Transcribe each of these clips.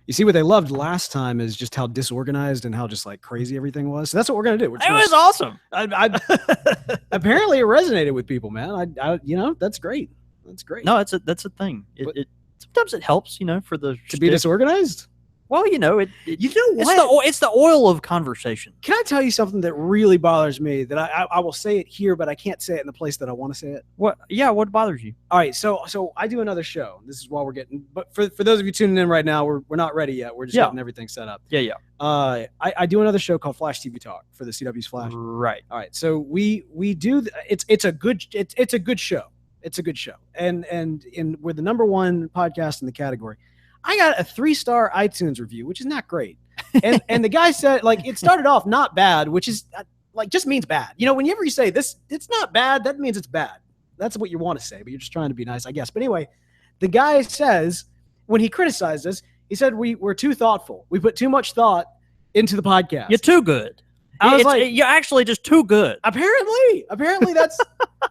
You see, what they loved last time is just how disorganized and how just like crazy everything was. So that's what we're gonna do. It was awesome. Apparently, it resonated with people, man. That's great. That's great. No, that's a thing. It sometimes it helps, for the to be disorganized. Well, You know what? it's the oil of conversation. Can I tell you something that really bothers me? That I will say it here, but I can't say it in the place that I want to say it. What? Yeah, what bothers you? All right, so I do another show. This is while we're getting. But for those of you tuning in right now, we're not ready yet. We're just getting everything set up. Yeah. I do another show called Flash TV Talk for the CW's Flash. Right. All right, so we do. It's a good show. It's a good show, and we're the #1 podcast in the category. I got a 3-star iTunes review, which is not great. And the guy said, like, it started off not bad, which is like just means bad. Whenever you say this, it's not bad, that means it's bad. That's what you want to say, but you're just trying to be nice, I guess. But anyway, the guy says, when he criticized us, he said we're too thoughtful. We put too much thought into the podcast. You're too good. I was like, you're actually just too good. Apparently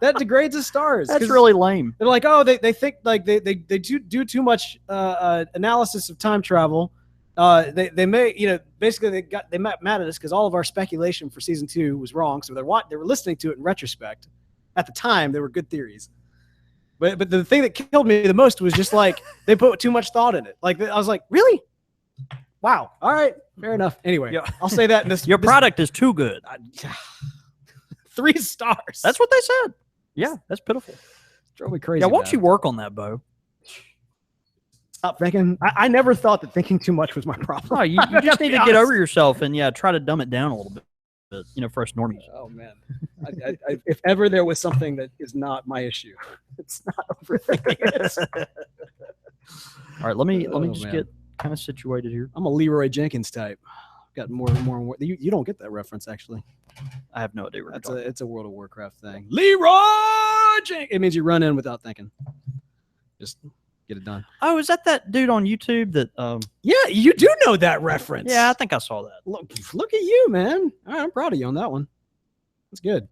that degrades the stars. That's really lame. They're like, oh, they think like they do too much analysis of time travel. They may, basically they mad at us because all of our speculation for season 2 was wrong. So they were listening to it in retrospect. At the time, they were good theories. But the thing that killed me the most was just like they put too much thought in it. Like I was like, really? Wow. All right. Fair enough. Anyway, I'll say that in this. Your product is too good. 3 stars. That's what they said. Yeah, that's pitiful. Drove me crazy. Yeah, why don't you work on that, Bo? Stop thinking. I never thought that thinking too much was my problem. No, you just need to get over yourself and try to dumb it down a little bit. For us normies. Oh man, if ever there was something that is not my issue, it's not overthinking it. All right, let me just get kind of situated here. I'm a Leroy Jenkins type. Got more and more. You don't get that reference, actually. I have no idea. It's a World of Warcraft thing. Leroy Jenkins. It means you run in without thinking. Just get it done. Oh, is that dude on YouTube that? Yeah, you do know that reference. Yeah, I think I saw that. Look at you, man. All right, I'm proud of you on that one. That's good.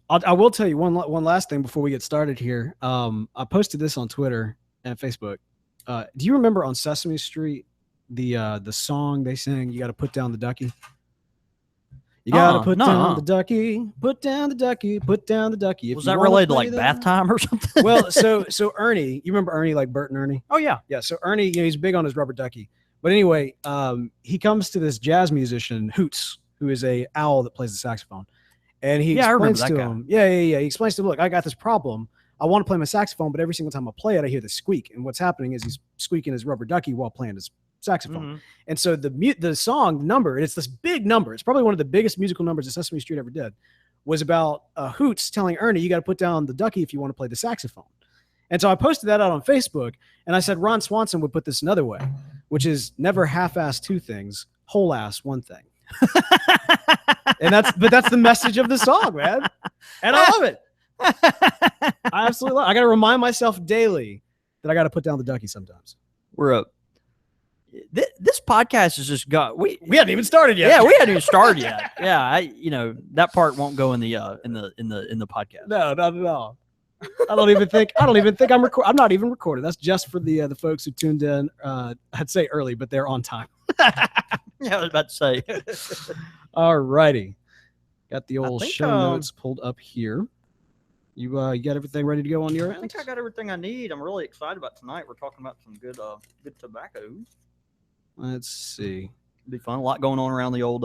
I will tell you one last thing before we get started here. I posted this on Twitter and Facebook. Do you remember on Sesame Street the song they sang? You got to put down the ducky. You got to put down the ducky, put down the ducky, put down the ducky. Was that related to like bath time or something? Well, so Ernie, you remember Ernie, like Bert and Ernie? Oh yeah. Yeah. So Ernie, he's big on his rubber ducky. But anyway, he comes to this jazz musician, Hoots, who is a owl that plays the saxophone. And he explains to him, he explains to him, look, I got this problem. I want to play my saxophone, but every single time I play it, I hear the squeak. And what's happening is he's squeaking his rubber ducky while playing his saxophone. Mm-hmm. And so the song number, and it's this big number, it's probably one of the biggest musical numbers that Sesame Street ever did, was about Hoots telling Ernie, you got to put down the ducky if you want to play the saxophone. And so I posted that out on Facebook, and I said Ron Swanson would put this another way, which is never half-ass 2 things, whole-ass 1 thing. And that's the message of the song, man. And I love it. I absolutely love it. I got to remind myself daily that I got to put down the ducky sometimes. We're up. This podcast has just got we hadn't even started yet. Yeah, we hadn't even started yet. Yeah, that part won't go in the podcast. No, not at all. I don't even think I'm recording. I'm not even recording. That's just for the folks who tuned in. I'd say early, but they're on time. Yeah, I was about to say. All righty, got the old show notes pulled up here. You got everything ready to go on your end? I think I got everything I need. I'm really excited about tonight. We're talking about some good tobacco. Let's see. It'll be fun. A lot going on around the old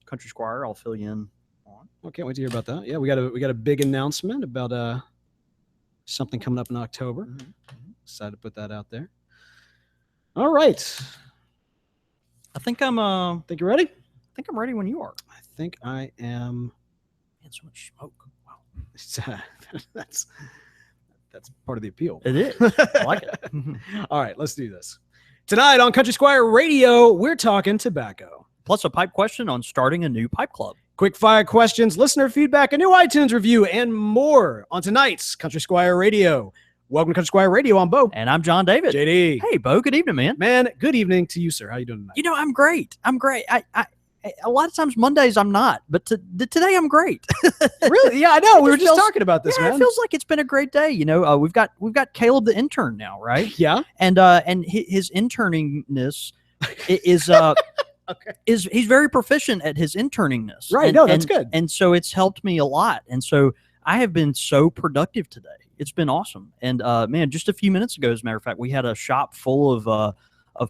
Country Squire. I'll fill you in on. I can't wait to hear about that. Yeah, we got a big announcement about something coming up in October. Mm-hmm. Decided to put that out there. All right. I think I'm. Think you're ready? I think I'm ready when you are. I think I am. Man, so much smoke. Wow. That's part of the appeal. It is. I like it. All right, let's do this. Tonight on Country Squire Radio, we're talking tobacco. Plus a pipe question on starting a new pipe club. Quick fire questions, listener feedback, a new iTunes review, and more on tonight's Country Squire Radio. Welcome to Country Squire Radio. I'm Bo. And I'm John David. JD. Hey, Bo. Good evening, man. Man, good evening to you, sir. How you doing tonight? I'm great. I a lot of times Mondays I'm not, but today I'm great. Really? Yeah, I know. We were just talking about this, man. It feels like it's been a great day. We've got Caleb the intern now, right? Yeah. And his interningness is Okay. he's very proficient at his interningness. Right. No, that's good. And so it's helped me a lot. And so I have been so productive today. It's been awesome. And man, just a few minutes ago, as a matter of fact, we had a shop full of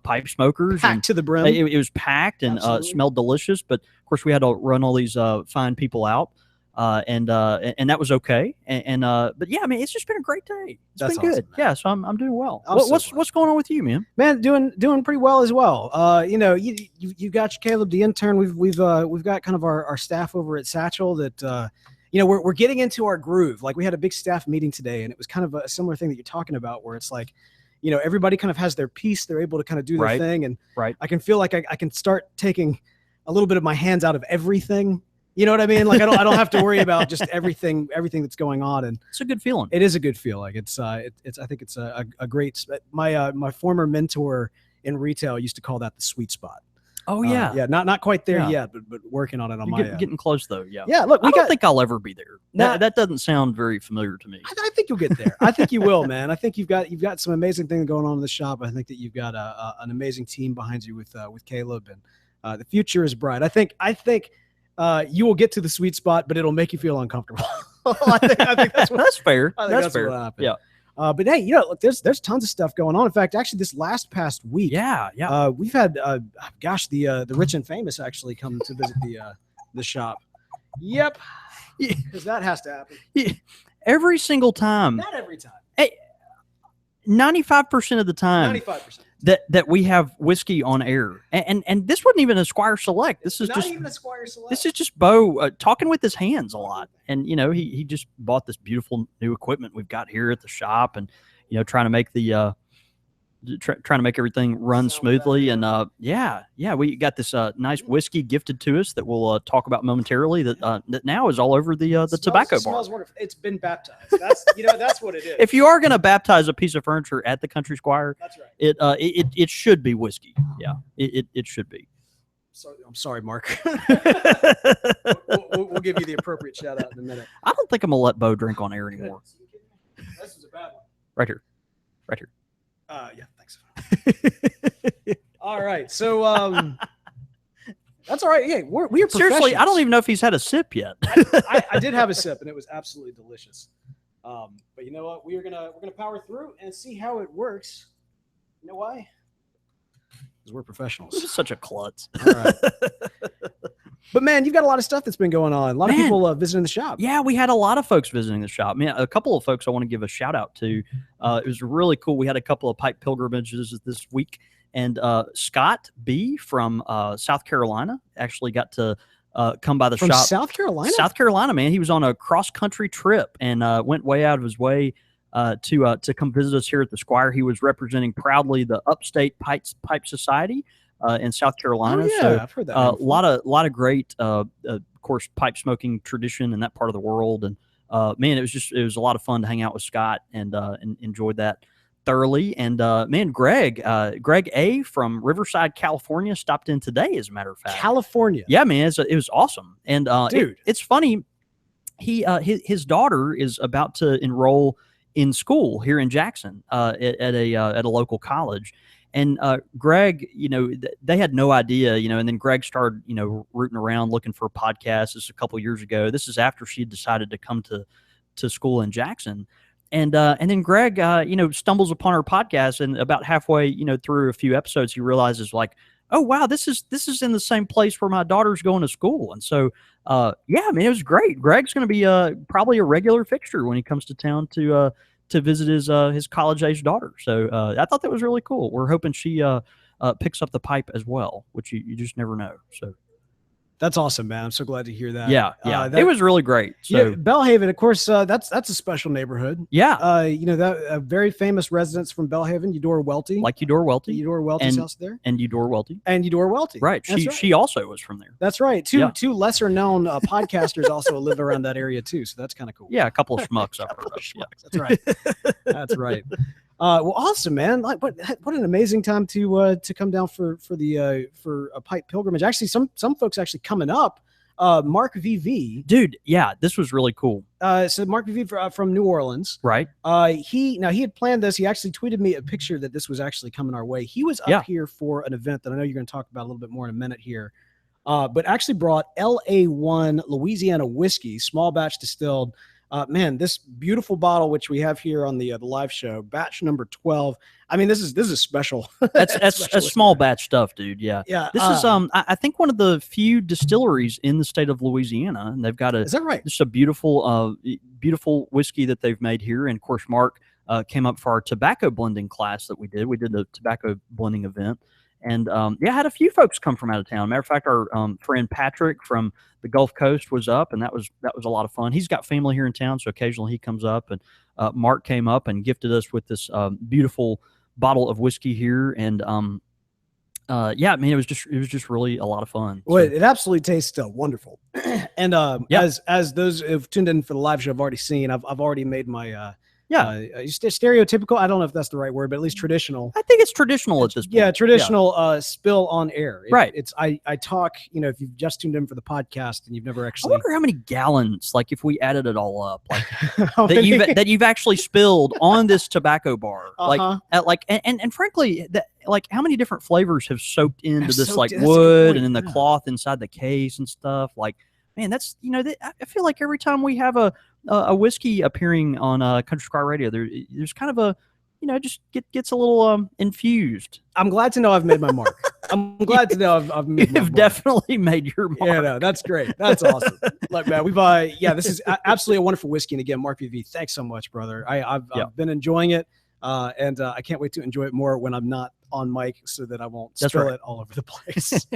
pipe smokers. Packed to the brim. It was packed and smelled delicious. But of course, we had to run all these fine people out. And that was okay. But yeah, I mean, it's just been a great day. It's been good. Man. Yeah, so I'm doing well. What's going on with you, man? Man, doing pretty well as well. You know, you got your Caleb the intern. We've got kind of our staff over at Satchel that you know, we're getting into our groove. Like we had a big staff meeting today, and it was kind of a similar thing that you're talking about, where it's like, you know, everybody kind of has their piece. They're able to kind of do their thing, and I can feel like I can start taking a little bit of my hands out of everything. You know what I mean? Like I don't have to worry about just everything that's going on, and it's a good feeling. It is a good feeling. It's I think it's a great. My former mentor in retail used to call that the sweet spot. Oh yeah, yeah. Not quite there yet, but working on it on my end. Getting close though. Yeah. Yeah. Look, I don't think I'll ever be there. That doesn't sound very familiar to me. I think you'll get there. I think you will, man. I think you've got some amazing things going on in the shop. I think that you've got an amazing team behind you with Caleb, and the future is bright. I think you will get to the sweet spot, but it'll make you feel uncomfortable. I think that's fair. That's fair. Yeah. But hey, you know, look, there's tons of stuff going on. In fact, actually, this past week, we've had the rich and famous actually come to visit the shop. Yep, because that has to happen. Yeah. Every single time. Not every time. Hey, 95% of the time. 95%. That we have whiskey on air, and this wasn't even a Squire Select. This is not just even a Squire Select. This is just Bo talking with his hands a lot, and you know he just bought this beautiful new equipment we've got here at the shop, and you know trying to make trying to make everything run smoothly, and we got this nice whiskey gifted to us that we'll talk about momentarily. That now is all over the tobacco bar. Smells wonderful. It's been baptized. That's what it is. If you are going to baptize a piece of furniture at the Country Squire, that's right. It should be whiskey. Yeah, it should be. So, I'm sorry, Mark. we'll give you the appropriate shout out in a minute. I don't think I'm gonna let Bo drink on air anymore. This is a bad one. Right here. Yeah, thanks. All right, so that's all right. Yeah, we are seriously. I don't even know if he's had a sip yet. I did have a sip, and it was absolutely delicious. But you know what? We're gonna power through and see how it works. You know why? Because we're professionals. This is such a klutz. All right. But man, you've got a lot of stuff that's been going on. A lot of people visiting the shop. Yeah, we had a lot of folks visiting the shop. Man, a couple of folks I want to give a shout out to. It was really cool. We had a couple of pipe pilgrimages this week, and Scott B from South Carolina actually got to come by the shop. South Carolina? South Carolina, man. He was on a cross-country trip and went way out of his way to come visit us here at the Squire. He was representing proudly the Upstate Pipe Society in South Carolina. Oh, yeah, so I've heard that. A lot of great, of course, pipe smoking tradition in that part of the world. And man, it was a lot of fun to hang out with Scott and enjoyed that thoroughly. And man, Greg A from Riverside, California, stopped in today. As a matter of fact, California. Yeah, man, it was awesome. And dude, it's funny. His daughter is about to enroll in school here in Jackson at a local college. And Greg, you know, they had no idea, you know, and then Greg started, you know, rooting around looking for podcasts. This is a couple years ago. This is after she decided to come to school in Jackson. And then Greg, you know, stumbles upon our podcast, and about halfway, you know, through a few episodes, he realizes like, oh, wow, this is in the same place where my daughter's going to school. And so, yeah, I mean, it was great. Greg's going to be probably a regular fixture when he comes to town to visit his college-age daughter. So I thought that was really cool. We're hoping she picks up the pipe as well, which you just never know. So that's awesome, man. I'm so glad to hear that. Yeah, it was really great. So yeah, Belhaven, of course, that's a special neighborhood. Yeah, you know, that very famous residents from Belhaven, Eudora Welty, Eudora Welty's house there, and Eudora Welty, right? She also was from there. That's right. Two lesser known podcasters also live around that area too, so that's kind of cool. Yeah, a couple of schmucks. That's right. That's right. Well, awesome, man! Like, what an amazing time to come down for a pipe pilgrimage. Actually, some folks actually coming up. Mark VV. Dude, yeah, this was really cool. So Mark VV from New Orleans. Right. He had planned this. He actually tweeted me a picture that this was actually coming our way. He was up here for an event that I know you're going to talk about a little bit more in a minute here. But actually brought LA1 Louisiana whiskey, small batch distilled. Man, this beautiful bottle, which we have here on the live show, batch number 12. I mean, this is special. That's small batch stuff, dude. Yeah. Yeah. This is I think one of the few distilleries in the state of Louisiana, and they've got is that right? Just a beautiful whiskey that they've made here. And of course, Mark came up for our tobacco blending class that we did. We did a tobacco blending event. And I had a few folks come from out of town. Matter of fact, our friend Patrick from the Gulf Coast was up, and that was a lot of fun. He's got family here in town, so occasionally he comes up. And Mark came up and gifted us with this beautiful bottle of whiskey here. And I mean, it was just really a lot of fun. Well, it absolutely tastes wonderful. And as those who've tuned in for the live show have already seen, I've already made my stereotypical. I don't know if that's the right word, but at least traditional. I think it's traditional at this point. Yeah, traditional spill on air. Right. I talk. If you've just tuned in for the podcast and you've never actually. I wonder how many gallons, like if we added it all up, like that you've actually spilled on this tobacco bar, and frankly, how many different flavors have soaked into this wood and in the cloth inside the case and stuff. Like, man, that's I feel like every time we have a whiskey appearing on Country Squire Radio, there's kind of a just gets a little infused. I'm glad to know I've made my mark. I'm glad to know I've made my mark. You've definitely made your mark. Yeah, no, that's great. That's awesome. Look, man, we've this is absolutely a wonderful whiskey. And again, Mark VV, thanks so much, brother. I've been enjoying it, and I can't wait to enjoy it more when I'm not on mic, so that I won't spill it all over the place.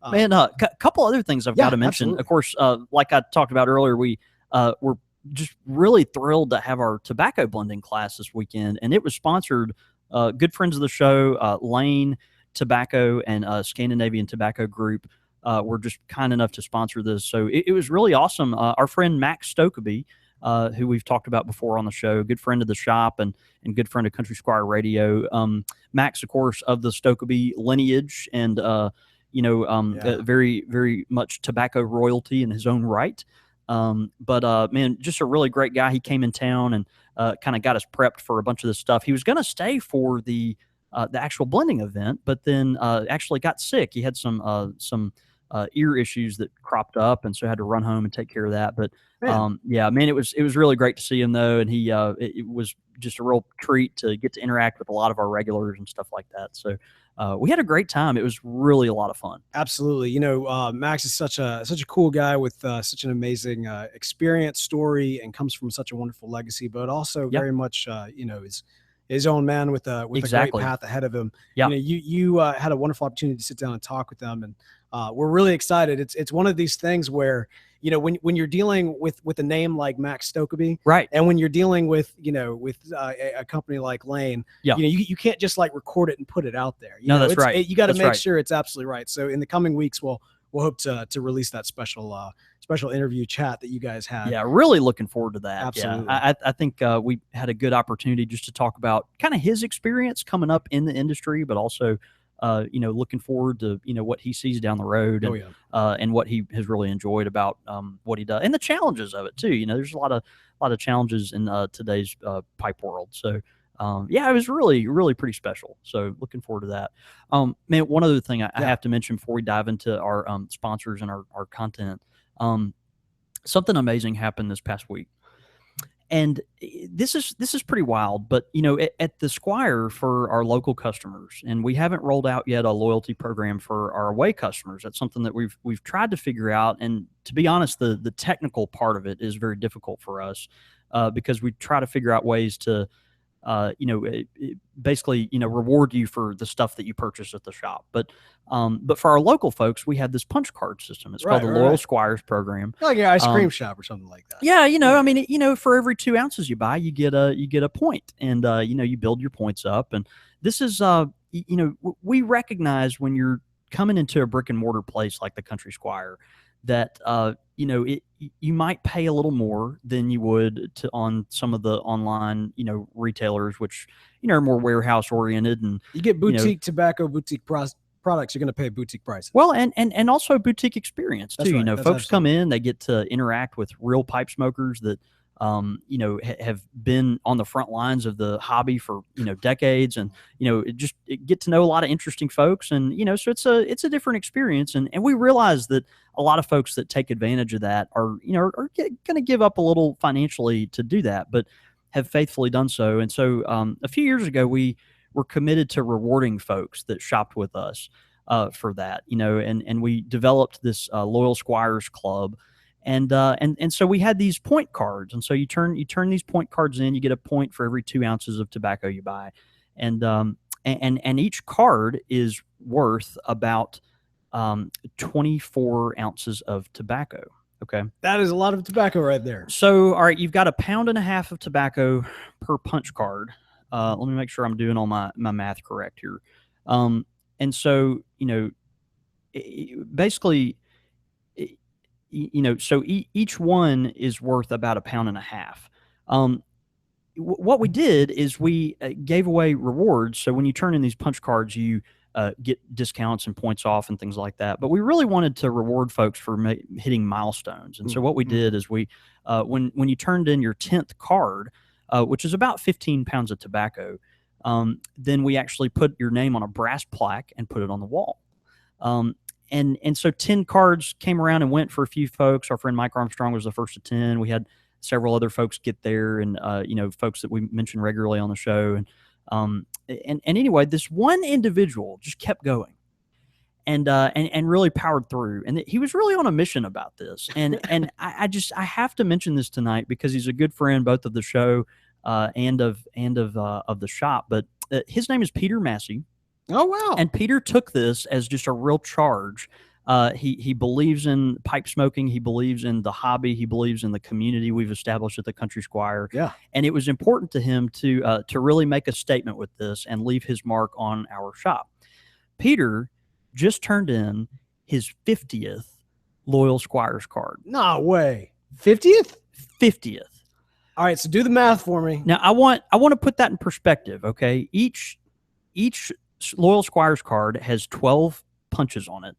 Man, couple other things I've got to mention. Absolutely. Of course, like I talked about earlier, we're just really thrilled to have our tobacco blending class this weekend, and it was sponsored. Good friends of the show, Lane Tobacco and Scandinavian Tobacco Group, were just kind enough to sponsor this. So it was really awesome. Our friend Max Stokeby, who we've talked about before on the show, good friend of the shop and good friend of Country Squire Radio. Max, of course, of the Stokeby lineage, and very, very much tobacco royalty in his own right. Man, just a really great guy. He came in town and kind of got us prepped for a bunch of this stuff. He was going to stay for the actual blending event, but then actually got sick. He had some ear issues that cropped up, and so had to run home and take care of that. But it was really great to see him though, and he it was just a real treat to get to interact with a lot of our regulars and stuff like that. So we had a great time. It was really a lot of fun. Absolutely. Max is such a cool guy with such an amazing experience, story, and comes from such a wonderful legacy, but also very much is his own man with a great path ahead of him. Yeah. You had a wonderful opportunity to sit down and talk with them, and we're really excited. It's one of these things where when you're dealing with a name like Max Stokeby, right, and when you're dealing with a company like Lane, you can't just like record it and put it out there. That's right. You got to make sure it's absolutely right. So in the coming weeks, we'll hope to release that special interview chat that you guys had. Yeah, really looking forward to that. Absolutely. Yeah, I think we had a good opportunity just to talk about kind of his experience coming up in the industry, but also looking forward to what he sees down the road, and and what he has really enjoyed about what he does, and the challenges of it too. There's a lot of challenges in today's pipe world. So it was really, really pretty special. So looking forward to that. Man, one other thing I have to mention before we dive into our sponsors and our content. Something amazing happened this past week. And this is pretty wild, but at the Squire, for our local customers, and we haven't rolled out yet a loyalty program for our away customers. That's something that we've tried to figure out, and to be honest, the technical part of it is very difficult for us because we try to figure out ways to basically reward you for the stuff that you purchase at the shop. But for our local folks, we had this punch card system. It's called the Loyal Squires program, like your ice cream shop or something like that. Yeah, I mean, for every 2 ounces you buy, you get a point, and you build your points up. And this is we recognize when you're coming into a brick and mortar place like the Country Squire that you might pay a little more than you would on some of the online retailers, which are more warehouse oriented, and you get boutique tobacco, boutique products, you're going to pay boutique prices. Well, and also boutique experience too. Right. Folks come in, they get to interact with real pipe smokers that have been on the front lines of the hobby for, decades, and, get to know a lot of interesting folks. And, so it's a different experience. And we realize that a lot of folks that take advantage of that are going to give up a little financially to do that, but have faithfully done so. And so a few years ago, we were committed to rewarding folks that shopped with us for that, and we developed this Loyal Squires Club. And so we had these point cards, and so you turn these point cards in. You get a point for every 2 ounces of tobacco you buy, and each card is worth about 24 ounces of tobacco. Okay, that is a lot of tobacco right there. So, all right, you've got 1.5 pounds of tobacco per punch card. Let me make sure I'm doing all my math correct here. And so basically. So each one is worth about 1.5 pounds. What we did is we gave away rewards. So when you turn in these punch cards, you get discounts and points off and things like that. But we really wanted to reward folks for hitting milestones. And so what we did is we, when you turned in your 10th card, which is about 15 pounds of tobacco, then we actually put your name on a brass plaque and put it on the wall. And so 10 cards came around and went for a few folks. Our friend Mike Armstrong was the first of 10. We had several other folks get there, and folks that we mention regularly on the show. And anyway, this one individual just kept going, and really powered through. And he was really on a mission about this. And I have to mention this tonight because he's a good friend both of the show and of the shop. But his name is Peter Massey. Oh, wow. And Peter took this as just a real charge. He believes in pipe smoking. He believes in the hobby. He believes in the community we've established at the Country Squire. Yeah. And it was important to him to really make a statement with this and leave his mark on our shop. Peter just turned in his 50th Loyal Squires card. No way. 50th? 50th. All right, so do the math for me. Now, I want to put that in perspective, okay? Each Loyal Squires card has 12 punches on it,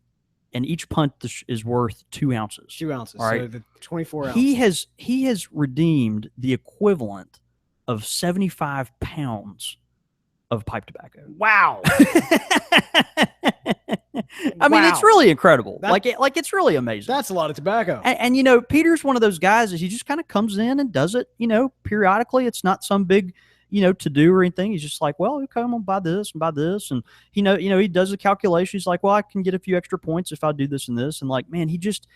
and each punch is worth 2 ounces. 2 ounces. All right. So the 24 ounces. He has redeemed the equivalent of 75 pounds of pipe tobacco. Wow. I mean, it's really incredible. It's really amazing. That's a lot of tobacco. And Peter's one of those guys that he just kind of comes in and does it, periodically. It's not some big to do or anything. He's just like, well, okay, I'm gonna buy this and buy this, and he does the calculation. He's like, well, I can get a few extra points if I do this and this, and like, man, he just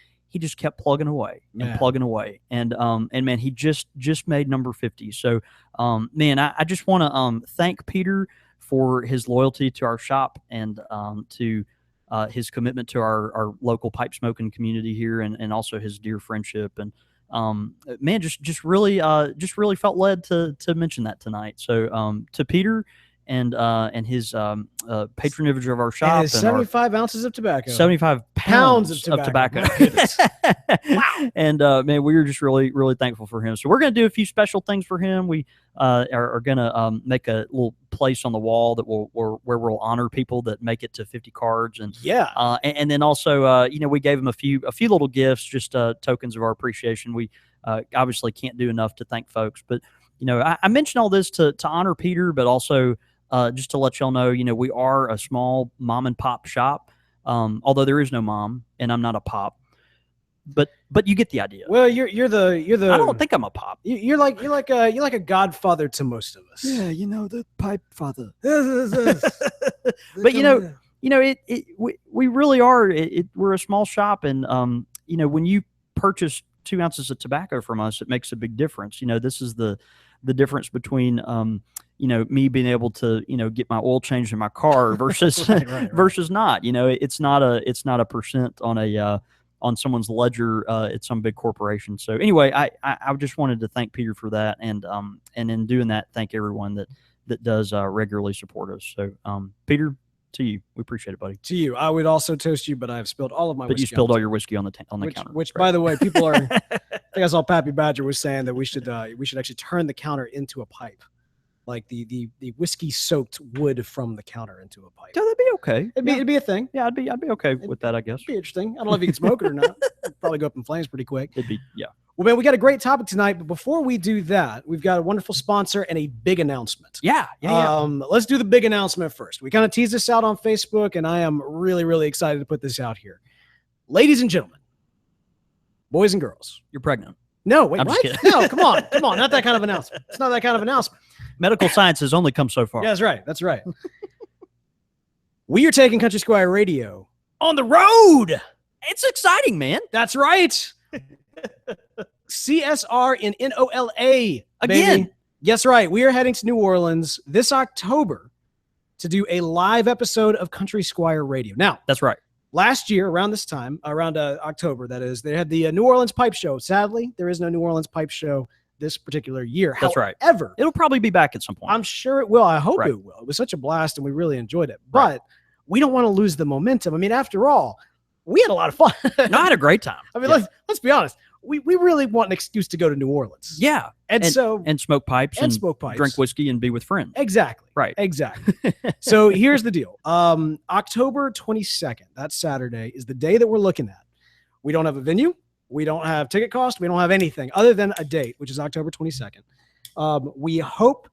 kept plugging away and plugging away, and man, he just made number 50. So, man, I just want to thank Peter for his loyalty to our shop and to his commitment to our local pipe smoking community here, and also his dear friendship. And man, just really felt led to mention that tonight. So to Peter and his patronage of our shop, and 75 ounces of tobacco, 75 pounds of tobacco. Wow. And man, we were just really thankful for him. So we're going to do a few special things for him. We are going to make a little place on the wall that where we'll honor people that make it to 50 cards, and and then also we gave him a few little gifts, just tokens of our appreciation. We obviously can't do enough to thank folks, but I mentioned all this to honor Peter, but also just to let y'all know, we are a small mom and pop shop, although there is no mom and I'm not a pop. But you get the idea. Well, you're the. I don't think I'm a pop. You're like a godfather to most of us. Yeah, the pipe father. But we really are. We're a small shop, and when you purchase 2 ounces of tobacco from us, it makes a big difference. This is the difference between me being able to get my oil changed in my car versus right. versus not. It's not a percent on someone's ledger at some big corporation. So anyway, I just wanted to thank Peter for that, and in doing that, thank everyone that does regularly support us. So Peter, to you, we appreciate it, buddy. To you, I would also toast you, but I've spilled all of my. But you spilled all your whiskey on the counter. Which, by the way, people are. I think I saw Pappy Badger was saying that we should actually turn the counter into a pipe. like the whiskey soaked wood from the counter into a pipe. Yeah, that'd be okay. It'd be a thing. Yeah, I'd be okay with that, I guess. It'd be interesting. I don't know if you can smoke it or not. It'd probably go up in flames pretty quick. It'd be, yeah. Well, man, we got a great topic tonight, but before we do that, we've got a wonderful sponsor and a big announcement. Yeah. Let's do the big announcement first. We kind of teased this out on Facebook, and I am really, really excited to put this out here. Ladies and gentlemen, boys and girls. You're pregnant. No, wait, what? No, come on. Not that kind of announcement. It's not that kind of announcement. Medical science has only come so far. Yeah, that's right. We are taking Country Squire Radio on the road. It's exciting, man. That's right. CSR in NOLA. Again. Baby. Yes, right. We are heading to New Orleans this October to do a live episode of Country Squire Radio. Now, that's right. Last year, around this time, around October, that is, they had the New Orleans Pipe Show. Sadly, there is no New Orleans Pipe Show this particular year. That's right. However, it'll probably be back at some point. I'm sure it will. I hope it will. It was such a blast, and we really enjoyed it. But we don't want to lose the momentum. I mean, after all, we had a lot of fun. No, I had a great time. I mean, let's be honest. We really want an excuse to go to New Orleans. Yeah. And smoke pipes and drink whiskey and be with friends. Exactly. Right. Exactly. So here's the deal. October 22nd, that Saturday, is the day that we're looking at. We don't have a venue. We don't have ticket cost. We don't have anything other than a date, which is October 22nd. We hope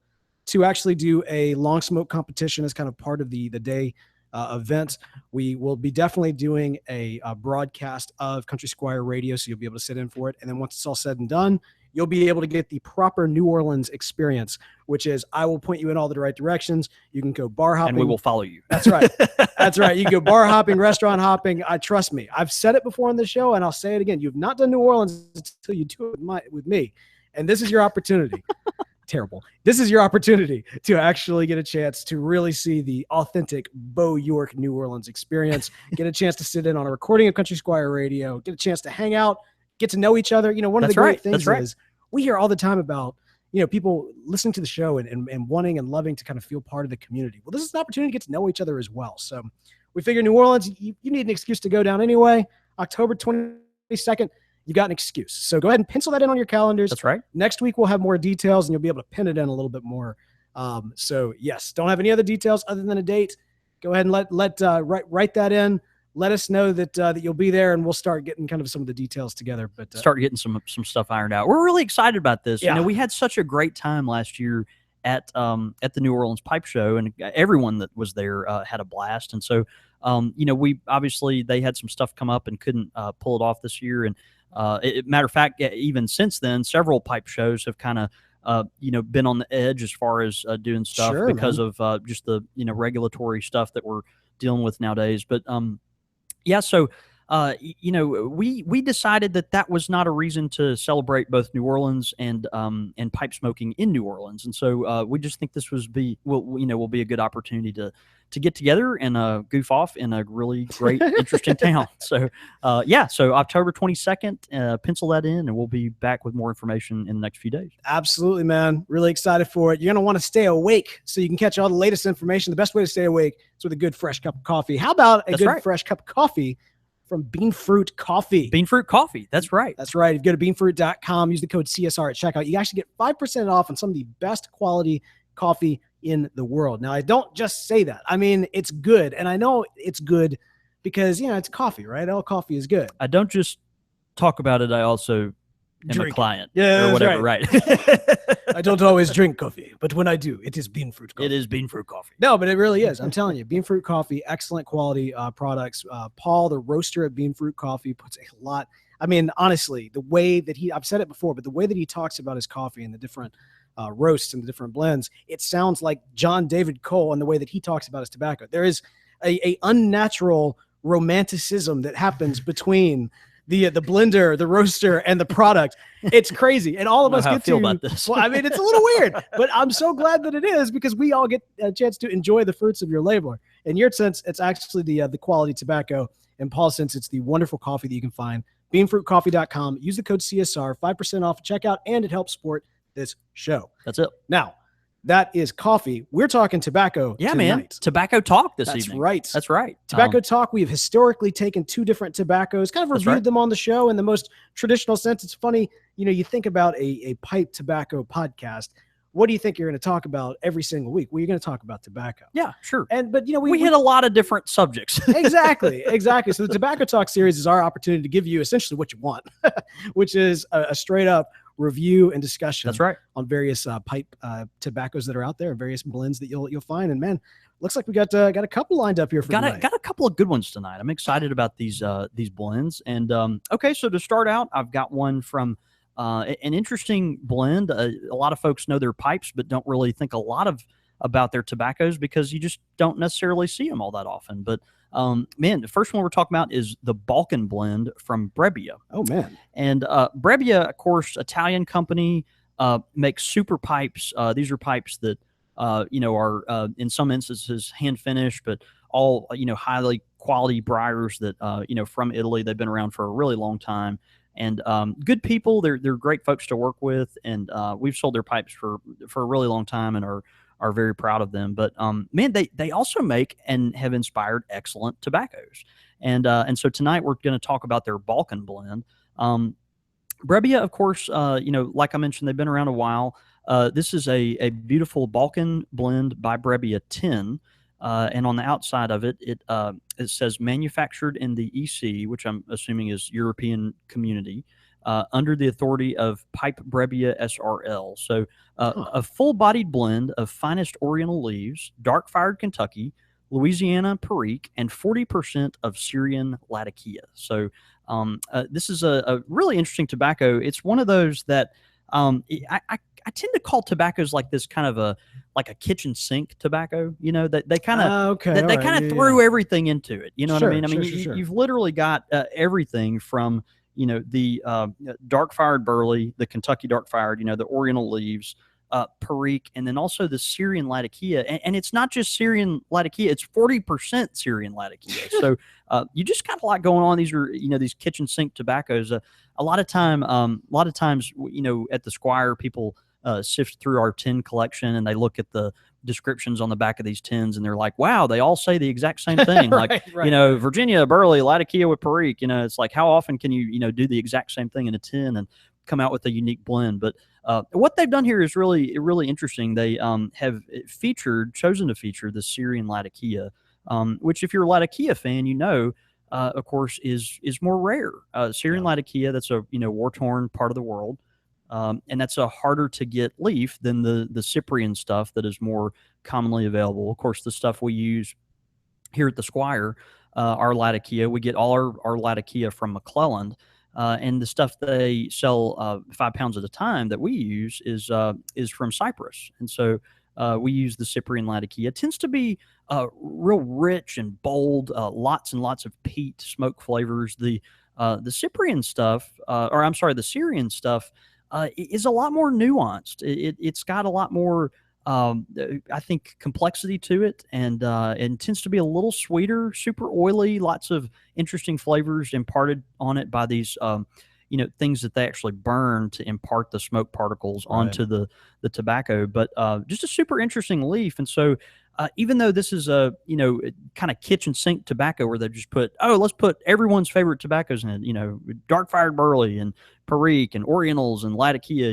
to actually do a long smoke competition as kind of part of the day event. We will be definitely doing a broadcast of Country Squire Radio, so you'll be able to sit in for it. And then once it's all said and done, you'll be able to get the proper New Orleans experience, which is I will point you in all the right directions. You can go bar hopping. And we will follow you. That's right. That's right. You can go bar hopping, restaurant hopping. Trust me. I've said it before on the show, and I'll say it again. You've not done New Orleans until you do it with me. And this is your opportunity. Terrible. This is your opportunity to actually get a chance to really see the authentic Bo York New Orleans experience, get a chance to sit in on a recording of Country Squire Radio, get a chance to hang out, get to know each other. You know, one of the great things is we hear all the time about, you know, people listening to the show and wanting and loving to kind of feel part of the community. Well, this is an opportunity to get to know each other as well. So we figure New Orleans, you need an excuse to go down anyway. October 22nd. You got an excuse. So go ahead and pencil that in on your calendars. That's right. Next week, we'll have more details and you'll be able to pin it in a little bit more. So yes, don't have any other details other than a date. Go ahead and write that in. Let us know that you'll be there, and we'll start getting kind of some of the details together. But start getting some stuff ironed out. We're really excited about this. Yeah. You know, we had such a great time last year at the New Orleans Pipe Show, and everyone that was there had a blast. And so, you know, they had some stuff come up and couldn't pull it off this year. And matter of fact, even since then, several pipe shows have kind of, you know, been on the edge as far as doing stuff because of just the, you know, regulatory stuff that we're dealing with nowadays. But yeah, so you know, we decided that was not a reason to celebrate both New Orleans and pipe smoking in New Orleans, and so we just think this will be a good opportunity to get together and goof off in a really great, interesting town. So yeah, so October 22nd, pencil that in, and we'll be back with more information in the next few days. Absolutely, man. Really excited for it. You're going to want to stay awake so you can catch all the latest information. The best way to stay awake is with a good fresh cup of coffee. How about a good fresh cup of coffee from Bean Fruit Coffee? Bean Fruit Coffee. That's right. That's right. If you go to beanfruit.com, use the code CSR at checkout, you actually get 5% off on some of the best quality coffee in the world. Now, I don't just say that. I mean, it's good. And I know it's good because, you know, it's coffee, right? All coffee is good. I don't just talk about it. I also am a client. Yeah, or whatever, right? I don't always drink coffee, but when I do, it is Bean Fruit Coffee. It is Bean Fruit Coffee. No, but it really is. I'm telling you, Bean Fruit Coffee, excellent quality products. Paul, the roaster at Bean Fruit Coffee, puts a lot. I mean, honestly, the way that I've said it before, but the way that he talks about his coffee and the different roasts and the different blends, it sounds like John David Cole and the way that he talks about his tobacco. There is a unnatural romanticism that happens between the blender, the roaster, and the product. It's crazy. And all of us get to about this. Well, I mean, it's a little weird, but I'm so glad that it is because we all get a chance to enjoy the fruits of your labor. In your sense, it's actually the quality tobacco. In Paul's sense, it's the wonderful coffee that you can find. Beanfruitcoffee.com. Use the code CSR, 5% off at checkout, and it helps support this show. That's it. Now, that is coffee. We're talking tobacco tonight. Man. Tobacco talk this evening. That's right. That's right. Tobacco talk. We have historically taken two different tobaccos, kind of reviewed them on the show in the most traditional sense. It's funny, you know, you think about a pipe tobacco podcast. what do you think you're going to talk about every single week? Well, you're going to talk about tobacco. Yeah, sure. But we hit a lot of different subjects. Exactly. So the Tobacco Talk series is our opportunity to give you essentially what you want, which is a straight up review and discussion. That's right. On various pipe tobaccos that are out there, various blends that you'll find. And man, looks like we got a couple lined up here for tonight. Got a couple of good ones tonight. I'm excited about these blends. And okay, so to start out, I've got one from an interesting blend. A lot of folks know their pipes, but don't really think a lot about their tobaccos because you just don't necessarily see them all that often. But man, the first one we're talking about is the Balkan blend from Brebbia. Oh man. And Brebbia, of course, Italian company, makes super pipes. These are pipes that are in some instances hand finished, but all highly quality briars that from Italy. They've been around for a really long time, and good people. They're great folks to work with, and we've sold their pipes for a really long time and are very proud of them. But man, they also make and have inspired excellent tobaccos, and so tonight we're going to talk about their Balkan blend. Brebbia, of course, like I mentioned, they've been around a while. This is a beautiful Balkan blend by Brebbia 10, and on the outside of it, it says manufactured in the EC, which I'm assuming is European Community, under the authority of Pipe Brebbia SRL. So a full-bodied blend of finest Oriental leaves, dark-fired Kentucky, Louisiana Perique, and 40% of Syrian Latakia. So this is a really interesting tobacco. It's one of those that I tend to call tobaccos like this kind of a kitchen sink tobacco, that they kind of threw everything into it. You know what I mean? I mean, you've literally got everything from, the dark fired burley, the Kentucky dark fired, the Oriental leaves, Perique, and then also the Syrian Latakia. And it's not just Syrian Latakia, it's 40% Syrian Latakia. So you just got a lot going on. These are, these kitchen sink tobaccos. A lot of times, at the Squire, people sift through our tin collection and they look at the descriptions on the back of these tins and they're like, wow, they all say the exact same thing. Like, Virginia Burley, Latakia with Perique. It's like, how often can you, do the exact same thing in a tin and come out with a unique blend? But what they've done here is really interesting. They have chosen to feature the Syrian Latakia, which, if you're a Latakia fan, of course, is more rare. Syrian Latakia, that's a war-torn part of the world, and that's a harder to get leaf than the Cyprian stuff that is more commonly available. Of course, the stuff we use here at the Squire, our Latakia, we get all our Latakia from McClelland. And the stuff they sell 5 pounds at a time that we use is from Cyprus. And so we use the Cyprian Latakia. It tends to be real rich and bold, lots and lots of peat smoke flavors. The Cyprian stuff, the Syrian stuff, is a lot more nuanced. It's got a lot more, I think, complexity to it, and tends to be a little sweeter, super oily, lots of interesting flavors imparted on it by these, things that they actually burn to impart the smoke particles onto the tobacco. But just a super interesting leaf. And so even though this is a, kind of kitchen sink tobacco where they just let's put everyone's favorite tobaccos in it, dark fired burley and Perique and Orientals and Latakia,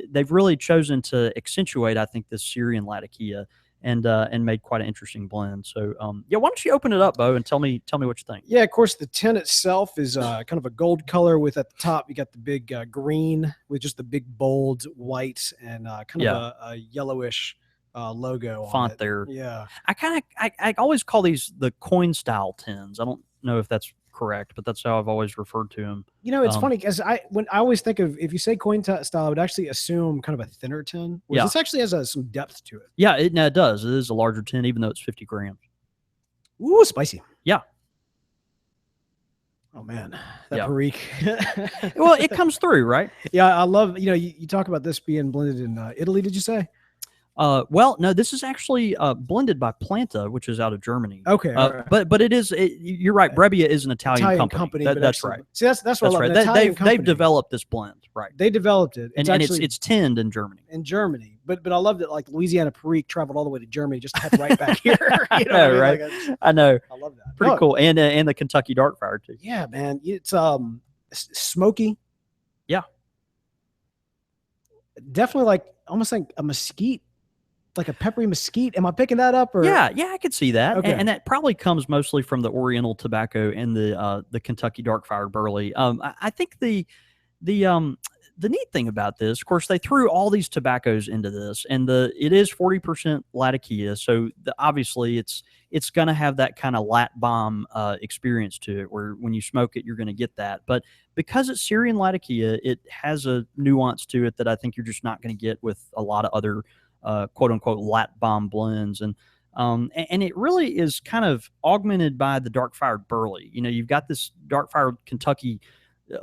they've really chosen to accentuate, I think, this Syrian Latakia and made quite an interesting blend. So, why don't you open it up, Bo, and tell me what you think? Yeah, of course, the tin itself is kind of a gold color with, at the top, you got the big green with just the big bold white and kind of a yellowish logo font on it. There. Yeah. I always call these the coin style tins. I don't know if that's correct, but that's how I've always referred to them. It's funny because I always think of, if you say coin style, I would actually assume kind of a thinner tin. This actually has some depth to it. Yeah, it does. It is a larger tin, even though it's 50 grams. Ooh, spicy. Yeah. Oh man, that Perique. Well, it comes through, right? Yeah, I love. You talk about this being blended in Italy. Did you say? Well, no, this is actually blended by Planta, which is out of Germany. Okay, right. but it is. You're right. Brebbia is an Italian company. That's right. See, that's what I love. Right. They've developed this blend, right? They developed it, and it's tinned in Germany. But I love that, like, Louisiana Perique traveled all the way to Germany just to have right back here. Right? I know. I love that. Pretty cool, and the Kentucky dark fire too. Yeah, man, it's smoky. Yeah. Definitely, like, almost like a mesquite, like a peppery mesquite. Am I picking that up? Or yeah, I could see that, okay. and that probably comes mostly from the Oriental tobacco and the Kentucky dark fired burley. I think the neat thing about this, of course, they threw all these tobaccos into this, and it is 40% Latakia, so obviously it's going to have that kind of lat bomb experience to it, where when you smoke it, you're going to get that. But because it's Syrian Latakia, it has a nuance to it that I think you're just not going to get with a lot of other quote unquote lat bomb blends, and it really is kind of augmented by the dark fired burley. You've got this dark fired Kentucky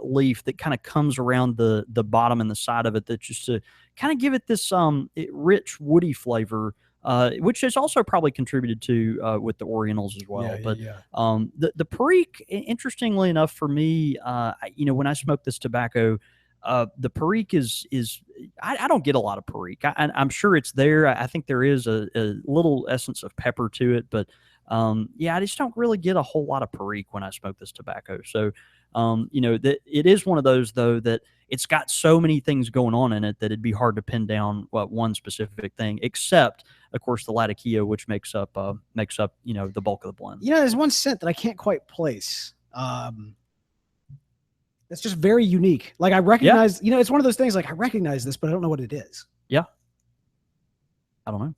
leaf that kind of comes around the bottom and the side of it, that just to kind of give it this rich woody flavor, which has also probably contributed to with the Orientals as well. The Perique, interestingly enough for me, when I smoke this tobacco, the Perique is I don't get a lot of Perique. I'm sure it's there. I think there is a little essence of pepper to it, but I just don't really get a whole lot of Perique when I smoke this tobacco. So that it is one of those, though, that it's got so many things going on in it that it'd be hard to pin down one specific thing, except of course the Latakia, which makes up the bulk of the blend. There's one scent that I can't quite place. That's just very unique. Like I recognize, it's one of those things like I recognize this, but I don't know what it is. Yeah. I don't know.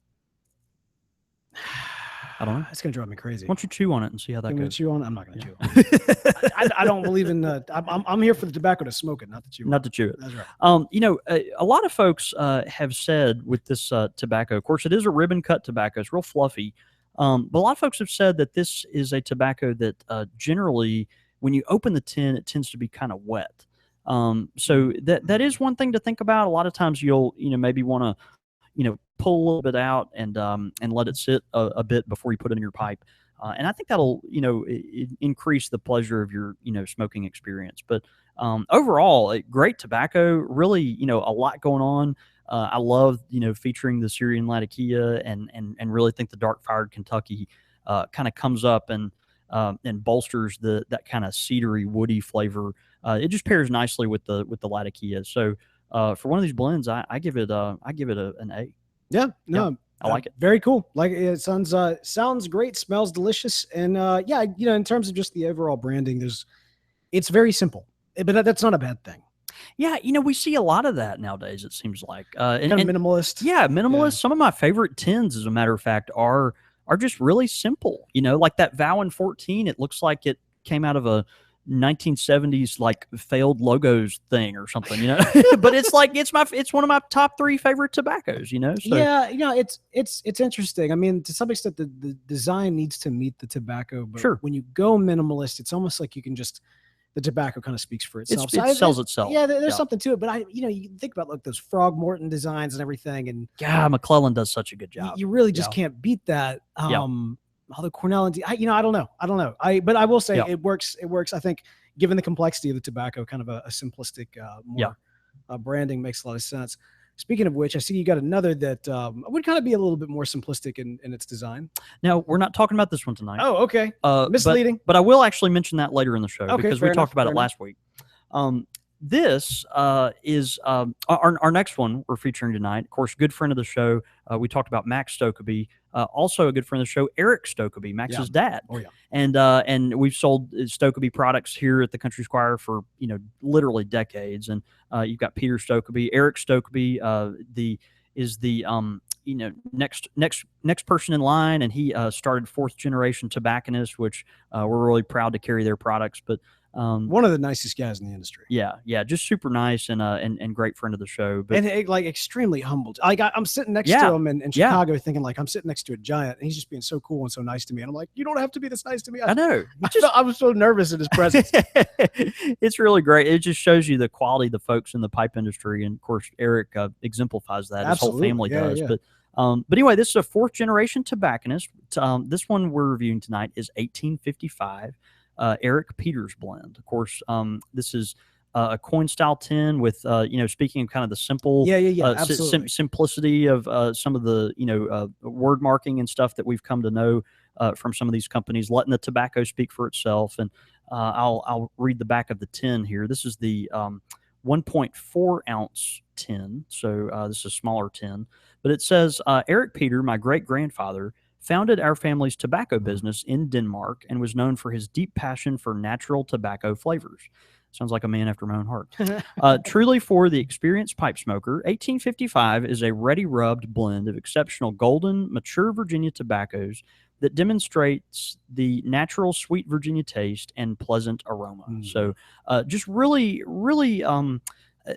It's gonna drive me crazy. Why don't you chew on it and see how that goes? Chew on it? I'm not gonna chew on it. I don't believe in. I'm here for the tobacco to smoke it, not to chew. Not to chew it. That's right. A lot of folks have said with this tobacco. Of course, it is a ribbon cut tobacco. It's real fluffy. But a lot of folks have said that this is a tobacco that generally, when you open the tin, it tends to be kind of wet. So that is one thing to think about. A lot of times you'll maybe want to pull a little bit out and let it sit a bit before you put it in your pipe. And I think that'll, increase the pleasure of your, smoking experience. But overall, great tobacco, really, a lot going on. I love, featuring the Syrian Latakia and really think the dark fired Kentucky kind of comes up and bolsters that kind of cedary, woody flavor. It just pairs nicely with the Latakia. So for one of these blends, I give it an A. Yeah, no, yeah, I like it. Very cool. Like it sounds great, smells delicious, and in terms of just the overall branding, it's very simple, but that's not a bad thing. Yeah, we see a lot of that nowadays. It seems like and minimalist. Yeah, minimalist. Yeah. Some of my favorite tins, as a matter of fact, are just really simple. Like that Vowin 14. It looks like it came out of a 1970s like failed logos thing or something, but it's like it's one of my top 3 favorite tobaccos, so. It's interesting. I mean, to some extent the design needs to meet the tobacco, but sure, when you go minimalist, it's almost like you can just, the tobacco kind of speaks for itself. It sells itself. Yeah, there's something to it, but you think about like those Frog Morton designs and everything, and McClellan does such a good job. You really just can't beat that. Although Cornell and I don't know. But I will say it works. It works. I think, given the complexity of the tobacco, kind of a simplistic, branding makes a lot of sense. Speaking of which, I see you got another that would kind of be a little bit more simplistic in its design. Now, we're not talking about this one tonight. Oh, okay. Misleading. But I will actually mention that later in the show, because we talked about it last week. This is our next one we're featuring tonight. Of course, good friend of the show. We talked about Max Stokkebye. Also a good friend of the show, Eric Stokkebye, Max's dad. Oh, yeah. And we've sold Stokkebye products here at the Country Squire for, literally decades. And you've got Peter Stokkebye, Eric Stokkebye, is the next person in line, and he started 4th generation tobacconist, which we're really proud to carry their products. But one of the nicest guys in the industry. Yeah, just super nice and great friend of the show. But like extremely humbled. Like I'm sitting next to him in Chicago, thinking like I'm sitting next to a giant, and he's just being so cool and so nice to me. And I'm like, you don't have to be this nice to me. I know. I was so nervous in his presence. It's really great. It just shows you the quality of the folks in the pipe industry, and of course Eric exemplifies that. Absolutely. His whole family does. Yeah. But anyway, this is a 4th generation tobacconist. This one we're reviewing tonight is 1855. Eric Peters blend. Of course, this is a coin style tin with, speaking of kind of the simple, simplicity of some of the, word marking and stuff that we've come to know from some of these companies, letting the tobacco speak for itself. And I'll read the back of the tin here. This is the 1.4 ounce tin. So this is a smaller tin. But it says, Eric Peter, my great-grandfather, founded our family's tobacco business in Denmark and was known for his deep passion for natural tobacco flavors. Sounds like a man after my own heart. Truly for the experienced pipe smoker, 1855 is a ready-rubbed blend of exceptional golden, mature Virginia tobaccos that demonstrates the natural sweet Virginia taste and pleasant aroma. So just really, really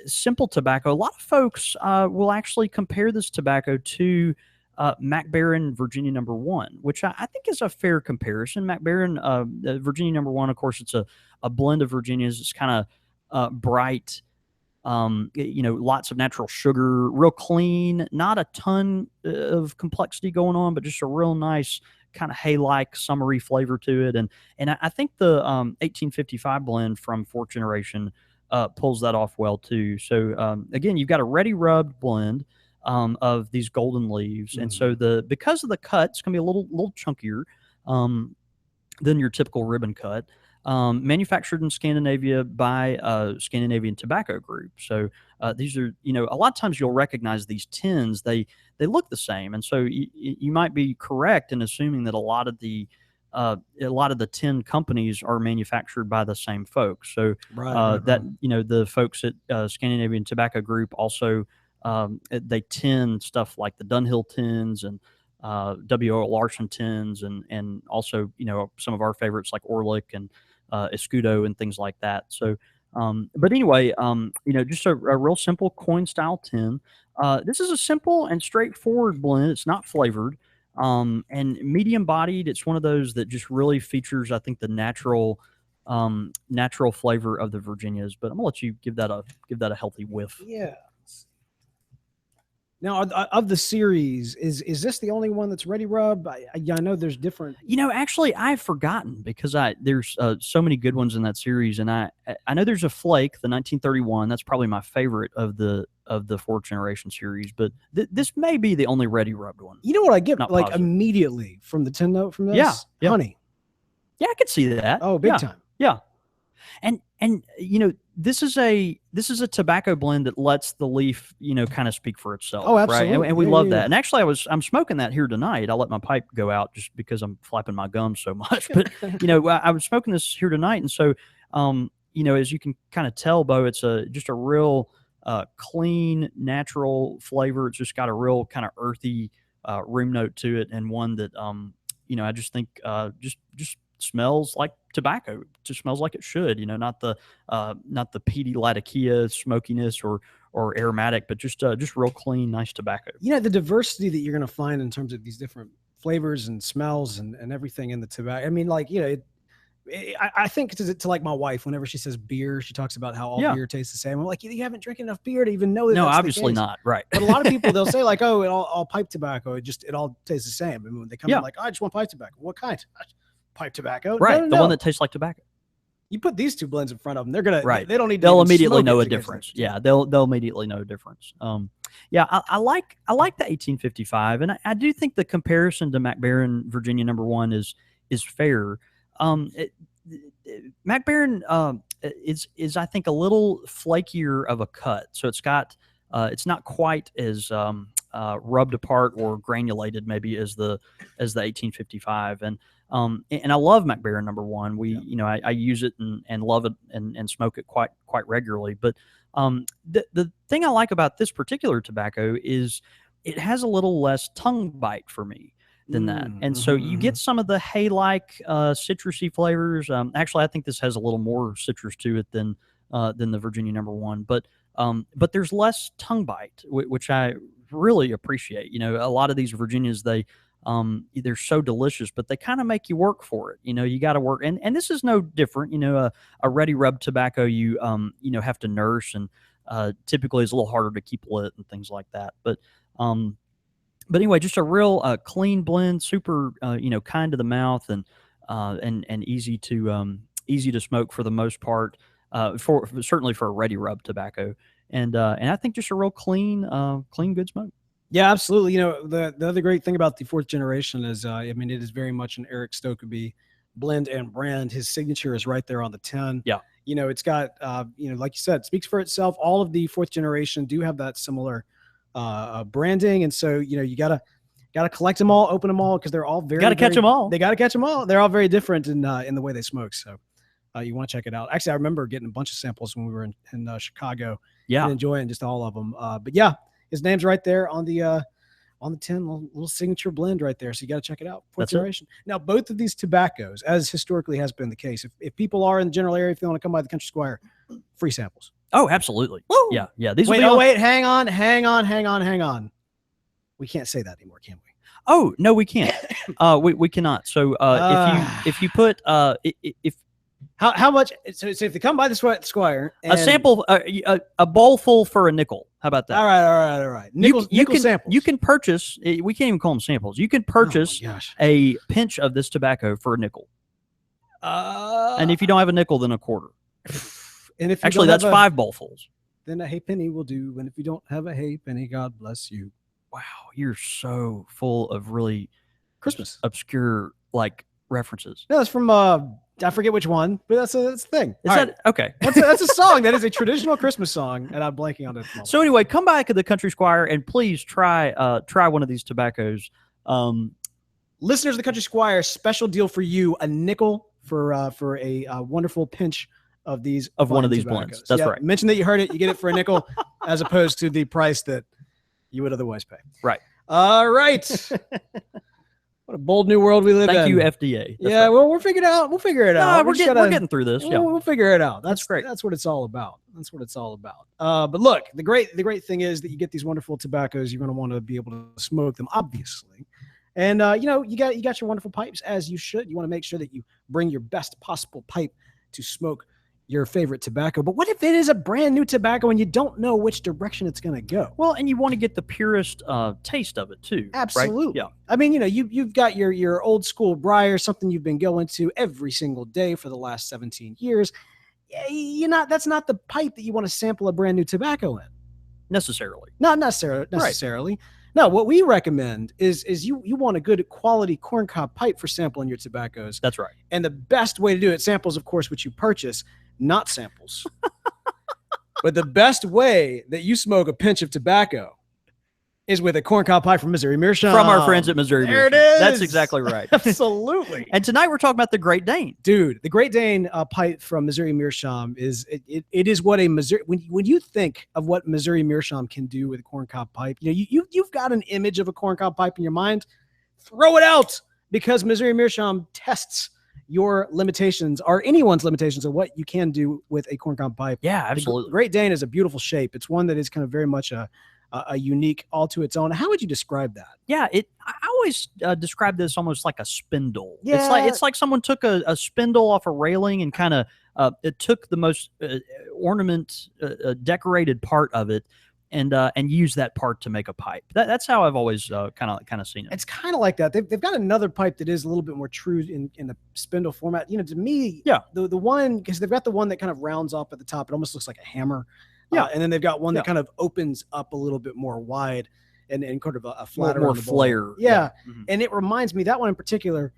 simple tobacco. A lot of folks will actually compare this tobacco to Mac Baren Virginia Number 1, which I think is a fair comparison. Mac Baren Virginia Number 1, of course, it's a blend of Virginias. It's kind of bright, lots of natural sugar, real clean, not a ton of complexity going on, but just a real nice kind of hay-like summery flavor to it. And I think the 1855 blend from Fourth Generation pulls that off well too. So again, you've got a ready rubbed blend of these golden leaves, and so because of the cut, it's gonna be a little chunkier than your typical ribbon cut. Manufactured in Scandinavia by Scandinavian Tobacco Group. So these are, a lot of times you'll recognize these tins. They look the same, and so you might be correct in assuming that a lot of the tin companies are manufactured by the same folks. So the folks at Scandinavian Tobacco Group also they tin stuff like the Dunhill tins and W.O. Larson tins, and also some of our favorites like Orlick and Escudo and things like that. So, but anyway, just a real simple coin style tin. This is a simple and straightforward blend. It's not flavored, and medium bodied. It's one of those that just really features, I think, the natural flavor of the Virginias. But I'm gonna let you give that a healthy whiff. Yeah. Now, of the series, is this the only one that's ready rub? I know there's different. Actually, I've forgotten because there's so many good ones in that series, and I know there's a flake, the 1931. That's probably my favorite of the Fourth Generation series, but this may be the only ready rubbed one. You know what I get immediately from the tin note from this? Yeah, honey. Yeah, I could see that. Oh, big time. Yeah, and this is a tobacco blend that lets the leaf kind of speak for itself. Oh, absolutely. Right? And we love that. And actually, I'm smoking that here tonight. I let my pipe go out just because I'm flapping my gums so much. But I was smoking this here tonight, and so as you can kind of tell, Bo, it's just a real clean, natural flavor. It's just got a real kind of earthy room note to it, and one that I just think just smells like tobacco. It just smells like it should, not the peaty latakia smokiness or aromatic, but just real clean, nice tobacco. The diversity that you're going to find in terms of these different flavors and smells and everything in the tobacco. I mean, I think to like my wife, whenever she says beer, she talks about how all beer tastes the same. I'm like, you haven't drank enough beer to even know that. No, that's obviously the case. not. Right. But a lot of people, they'll say like, oh, all pipe tobacco. It all tastes the same. And when they come in like, oh, I just want pipe tobacco. What kind? Pipe tobacco. Right. No. The one that tastes like tobacco. You put these two blends in front of them, they're gonna. Right. They don't need. They'll immediately know a difference. Yeah. They'll immediately know a difference. I like the 1855, and I do think the comparison to Mac Baren Virginia Number 1 is fair. Mac Baren is I think a little flakier of a cut, so it's not quite as rubbed apart or granulated maybe as the 1855, and I love Mac Baren Number 1. I use it and love it and smoke it quite regularly. But the thing I like about this particular tobacco is it has a little less tongue bite for me than that. And so you get some of the hay-like citrusy flavors. Actually, I think this has a little more citrus to it than the Virginia Number 1. But there's less tongue bite, which I really appreciate. A lot of these Virginias, they're so delicious, but they kind of make you work for it. You got to work. And this is no different. A ready rub tobacco, you have to nurse, and typically it's a little harder to keep lit and things like that. But anyway, just a real clean blend, super kind to the mouth, and easy to smoke for the most part. Certainly for a ready rub tobacco, and I think just a real clean good smoke. Yeah, absolutely. The other great thing about the Fourth Generation is, it is very much an Eric Stokeby blend and brand. His signature is right there on the tin. Yeah. It's got, like you said, it speaks for itself. All of the fourth generation do have that similar branding. And so, you gotta collect them all, open them all, because they're all very, got to catch them all. They got to catch them all. They're all very different in the way they smoke. So you want to check it out. Actually, I remember getting a bunch of samples when we were in Chicago. Yeah. And enjoying just all of them. But yeah, his name's right there on the tin, little signature blend right there. So you got to check it out. Fourth generation. Now, both of these tobaccos, as historically has been the case, if people are in the general area, if they want to come by the Country Squire, free samples. Oh, absolutely. Woo! Yeah. Wait, hang on. We can't say that anymore, can we? Oh, no, we can't. We cannot. So if you put if how much? So if they come by the Squire, a sample, a bowl full for a nickel. How about that? All right. Nickel samples. You can purchase. We can't even call them samples. You can purchase a pinch of this tobacco for a nickel. And if you don't have a nickel, then a quarter. And if actually, that's 5 bowlfuls. Then a halfpenny will do. And if you don't have a halfpenny, God bless you. Wow, you're so full of really Christmas obscure references. No, that's from I forget which one, but that's a thing. Is that okay? That's a song. That is a traditional Christmas song, and I'm blanking on it. So anyway, come back to the Country Squire and please try one of these tobaccos. Listeners of the Country Squire, special deal for you: a nickel for a wonderful pinch of these one of these tobaccos. blends. That's right. Mention that you heard it. You get it for a nickel, as opposed to the price that you would otherwise pay. Right. All right. What a bold new world we live in. Thank you, FDA. That's right. Well, we'll figure it out. We're getting through this. We'll figure it out. That's great. That's what it's all about. But look, the great thing is that you get these wonderful tobaccos. You're going to want to be able to smoke them, obviously. And you got your wonderful pipes, as you should. You want to make sure that you bring your best possible pipe to smoke your favorite tobacco. But what if it is a brand new tobacco and you don't know which direction it's going to go? Well, and you want to get the purest taste of it too. Absolutely. Right? Yeah. I mean, you've got your old school briar, something you've been going to every single day for the last 17 years. That's not the pipe that you want to sample a brand new tobacco in. Necessarily. Not necessarily. Right. No, what we recommend is you want a good quality corncob pipe for sampling your tobaccos. That's right. And the best way to do it, samples, of course, which you purchase, not samples. But the best way that you smoke a pinch of tobacco is with a corncob pipe from Missouri Meerschaum. From our friends at Missouri Meerschaum. There it is. That's exactly right. Absolutely. And tonight we're talking about the Great Dane. Dude, the Great Dane pipe from Missouri Meerschaum is what a Missouri, when you think of what Missouri Meerschaum can do with a corncob pipe, you've got an image of a corncob pipe in your mind. Throw it out, because Missouri Meerschaum tests your limitations, or anyone's limitations, of what you can do with a corncob pipe. Yeah, absolutely. The Great Dane is a beautiful shape. It's one that is kind of very much a unique, all to its own. How would you describe that? Yeah, I always describe this almost like a spindle. Yeah. It's like someone took a spindle off a railing and kind of it took the most decorated part of it and use that part to make a pipe. That's how I've always kind of seen it. It's kind of like that. They've got another pipe that is a little bit more true in the spindle format. To me, yeah, the one, because they've got the one that kind of rounds up at the top. It almost looks like a hammer. Yeah, and then they've got one that kind of opens up a little bit more wide and kind of a flatter, more flare. Yeah, mm-hmm. And it reminds me, that one in particular.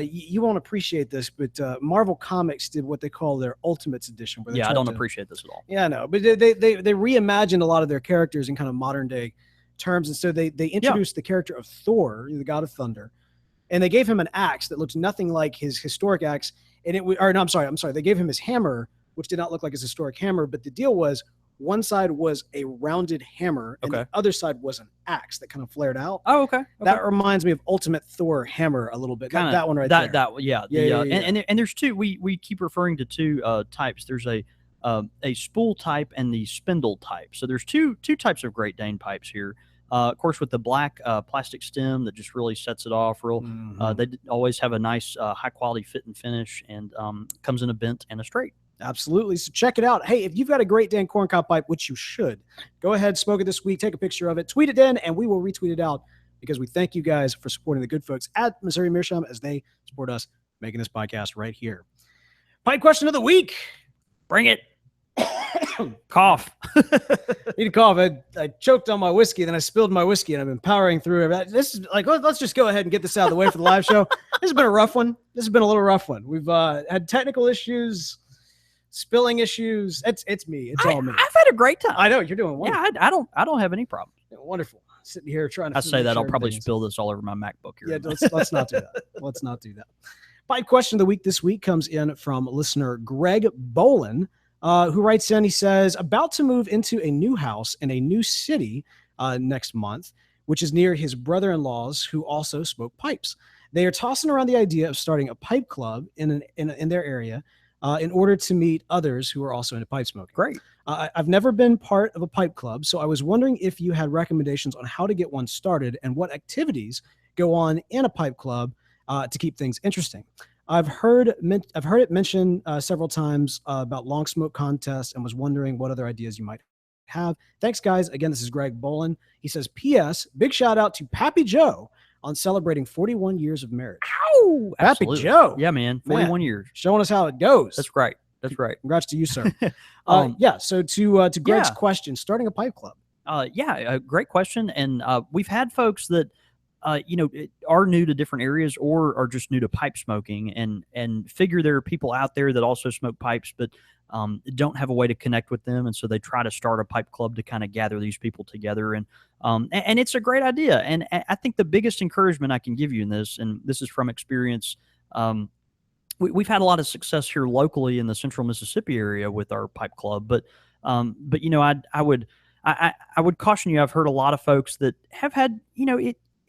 You won't appreciate this, but Marvel Comics did what they call their Ultimates edition. Where I don't appreciate this at all. Yeah, no, but they reimagined a lot of their characters in kind of modern day terms, and so they introduced the character of Thor, the god of thunder, and they gave him an axe that looked nothing like his historic axe, and I'm sorry, they gave him his hammer, which did not look like his historic hammer, but the deal was, one side was a rounded hammer, and the other side was an axe that kind of flared out. Oh, okay. That reminds me of Ultimate Thor hammer a little bit. That one right there. And there's two. We keep referring to two types. There's a spool type and the spindle type. So there's two types of Great Dane pipes here. Of course, with the black plastic stem that just really sets it off real. Mm-hmm. They always have a nice high quality fit and finish, and comes in a bent and a straight. Absolutely. So check it out. Hey, if you've got a Great Dane corncob pipe, which you should, go ahead, smoke it this week, take a picture of it, tweet it in, and we will retweet it out, because we thank you guys for supporting the good folks at Missouri Meerschaum as they support us making this podcast right here. Pipe question of the week. Bring it. Cough. Need a cough. I choked on my whiskey, then I spilled my whiskey, and I've been powering through it. This is like, let's just go ahead and get this out of the way for the live show. This has been a rough one. This has been a little rough one. We've had technical issues, spilling issues. It's me. It's all me. I've had a great time. I know you're doing wonderful. Yeah, I don't have any problem. Yeah, wonderful. Sitting here trying to. I say that I'll probably spill this all over my MacBook here. Yeah, let's not do that. Let's not do that. Pipe question of the week this week comes in from listener Greg Bolin, who writes in. He says, about to move into a new house in a new city next month, which is near his brother-in-laws who also smoke pipes. They are tossing around the idea of starting a pipe club in their area in order to meet others who are also into pipe smoking. Great. I've never been part of a pipe club, so I was wondering if you had recommendations on how to get one started and what activities go on in a pipe club to keep things interesting. I've heard it mentioned several times about long smoke contests and was wondering what other ideas you might have. Thanks, guys. Again, this is Greg Bolin. He says, P.S. Big shout out to Pappy Joe on celebrating 41 years of marriage. Ow! Pappy Joe. Yeah, man. 41 years. Showing us how it goes. That's great. That's great. Congrats to you, sir. Yeah. So to Greg's question, starting a pipe club. Great question. And we've had folks that are new to different areas or are just new to pipe smoking and figure there are people out there that also smoke pipes, but don't have a way to connect with them. And so they try to start a pipe club to kind of gather these people together. And it's a great idea. And I think the biggest encouragement I can give you in this, and this is from experience, we've had a lot of success here locally in the central Mississippi area with our pipe club, but I would caution you. I've heard a lot of folks that have had,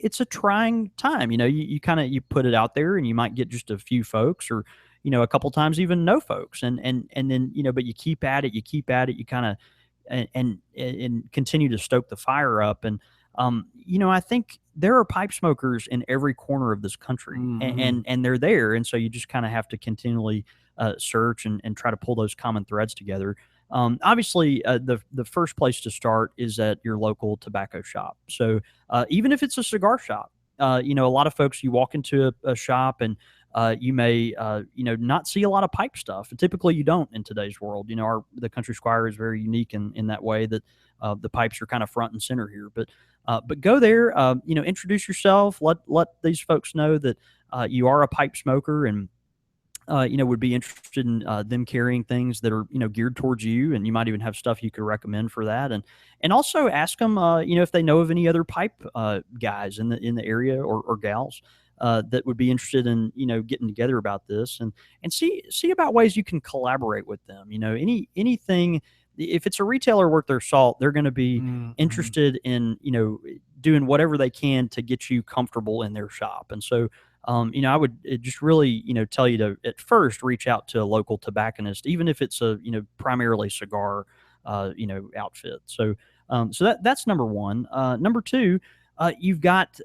it's a trying time. You put it out there and you might get just a few folks or, a couple times even no folks. And then, but you keep at it, you kind of, and continue to stoke the fire up. And, I think there are pipe smokers in every corner of this country and they're there. And so you just kind of have to continually search and try to pull those common threads together. Obviously, the first place to start is at your local tobacco shop. So even if it's a cigar shop, a lot of folks, you walk into a shop and you may, not see a lot of pipe stuff. Typically, you don't in today's world. The Country Squire is very unique in that way that the pipes are kind of front and center here. But go there, introduce yourself. Let these folks know that you are a pipe smoker and would be interested in them carrying things that are, geared towards you. And you might even have stuff you could recommend for that. And also ask them, if they know of any other pipe guys in the area or gals that would be interested in, getting together about this and see about ways you can collaborate with them. Anything, if it's a retailer worth their salt, they're going to be interested in, doing whatever they can to get you comfortable in their shop. And so, I would just really, tell you to at first reach out to a local tobacconist, even if it's a, primarily cigar, outfit. So that's number one. Number two, you've got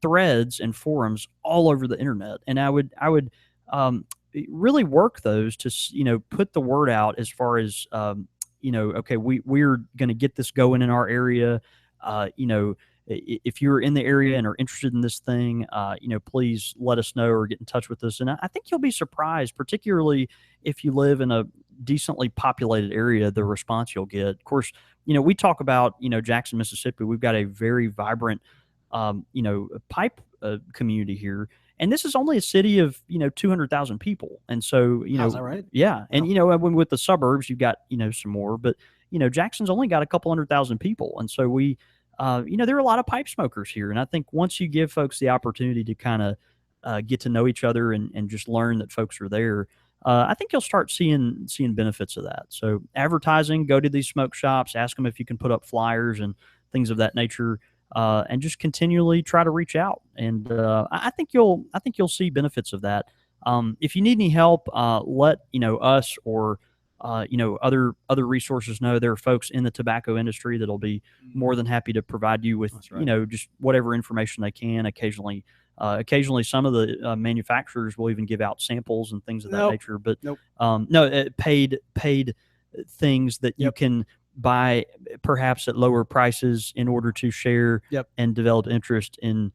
threads and forums all over the internet, and I would really work those to, put the word out as far as, okay, we're going to get this going in our area. If you're in the area and are interested in this thing, please let us know or get in touch with us. And I think you'll be surprised, particularly if you live in a decently populated area, the response you'll get. Of course, we talk about, Jackson, Mississippi. We've got a very vibrant, pipe community here. And this is only a city of, 200,000 people. And so, Is that right? Yeah. And, with the suburbs, you've got, some more. But, Jackson's only got a couple 100,000 people. And so there are a lot of pipe smokers here. And I think once you give folks the opportunity to kind of get to know each other and just learn that folks are there, I think you'll start seeing benefits of that. So advertising, go to these smoke shops, ask them if you can put up flyers and things of that nature, and just continually try to reach out. And I think you'll see benefits of that. If you need any help, let us or other resources know. There are folks in the tobacco industry that'll be more than happy to provide you with, just whatever information they can. Occasionally some of the manufacturers will even give out samples and things of that nature. But paid things that you can buy perhaps at lower prices in order to share and develop interest in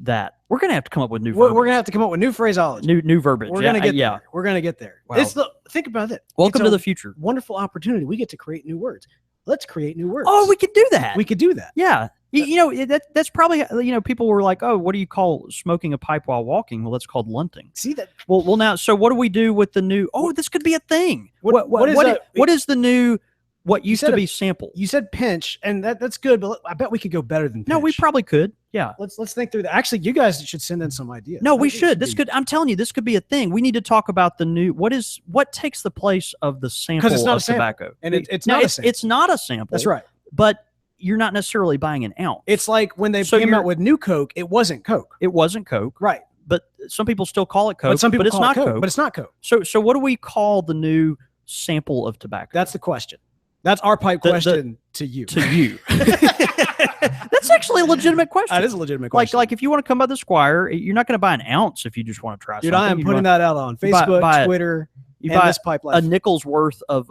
that. We're gonna have to come up with new. We're gonna have to come up with new phraseology, new verbiage. We're gonna get there. We're gonna get there. Wow. Think about it. Welcome to the future. Wonderful opportunity. We get to create new words. Let's create new words. Oh, we could do that. We could do that. Yeah. You know, that's probably, people were like, oh, what do you call smoking a pipe while walking? Well, that's called lunting. See that? Well, now, so what do we do with the new, this could be a thing. What is the new, what used to be sample? You said pinch, and that's good, but I bet we could go better than pinch. No, we probably could. Yeah. Let's think through that. Actually, you guys should send in some ideas. No, we should. I'm telling you, this could be a thing. We need to talk about the new, what takes the place of the sample of tobacco? And it's not a sample. It's not a sample. That's right. But you're not necessarily buying an ounce. It's like when they came out with New Coke, it wasn't Coke. It wasn't Coke. Right. But some people still call it Coke. But some people call it Coke. But it's not Coke. So what do we call the new sample of tobacco? That's the question. That's our pipe question to you. To you. That's actually a legitimate question. That is a legitimate question. Like if you want to come by the Squire, you're not going to buy an ounce if you just want to try something. Dude, I am putting that out on Facebook, Twitter, you buy this pipe life. A nickel's worth of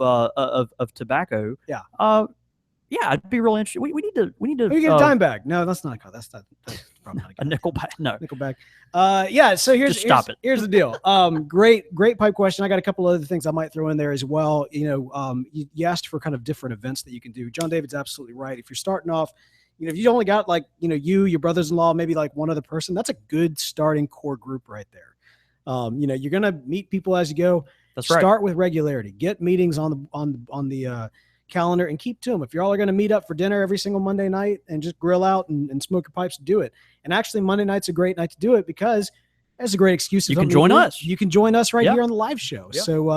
tobacco. Yeah. Yeah, I'd be really interested. We need to. We get a dime bag. No, that's not. That's probably not a nickel bag. No, nickel bag. Yeah. So here's Here's the deal. Great pipe question. I got a couple other things I might throw in there as well. You asked for kind of different events that you can do. John David's absolutely right. If you're starting off, if you only got your brothers-in-law, maybe like one other person, that's a good starting core group right there. You're gonna meet people as you go. That's right. Start with regularity. Get meetings on the calendar and keep to them. If y'all are going to meet up for dinner every single Monday night and just grill out and smoke your pipes, do it. And actually, Monday night's a great night to do it because it's a great excuse. You can join us. You can join us right here on the live show. Yep. So,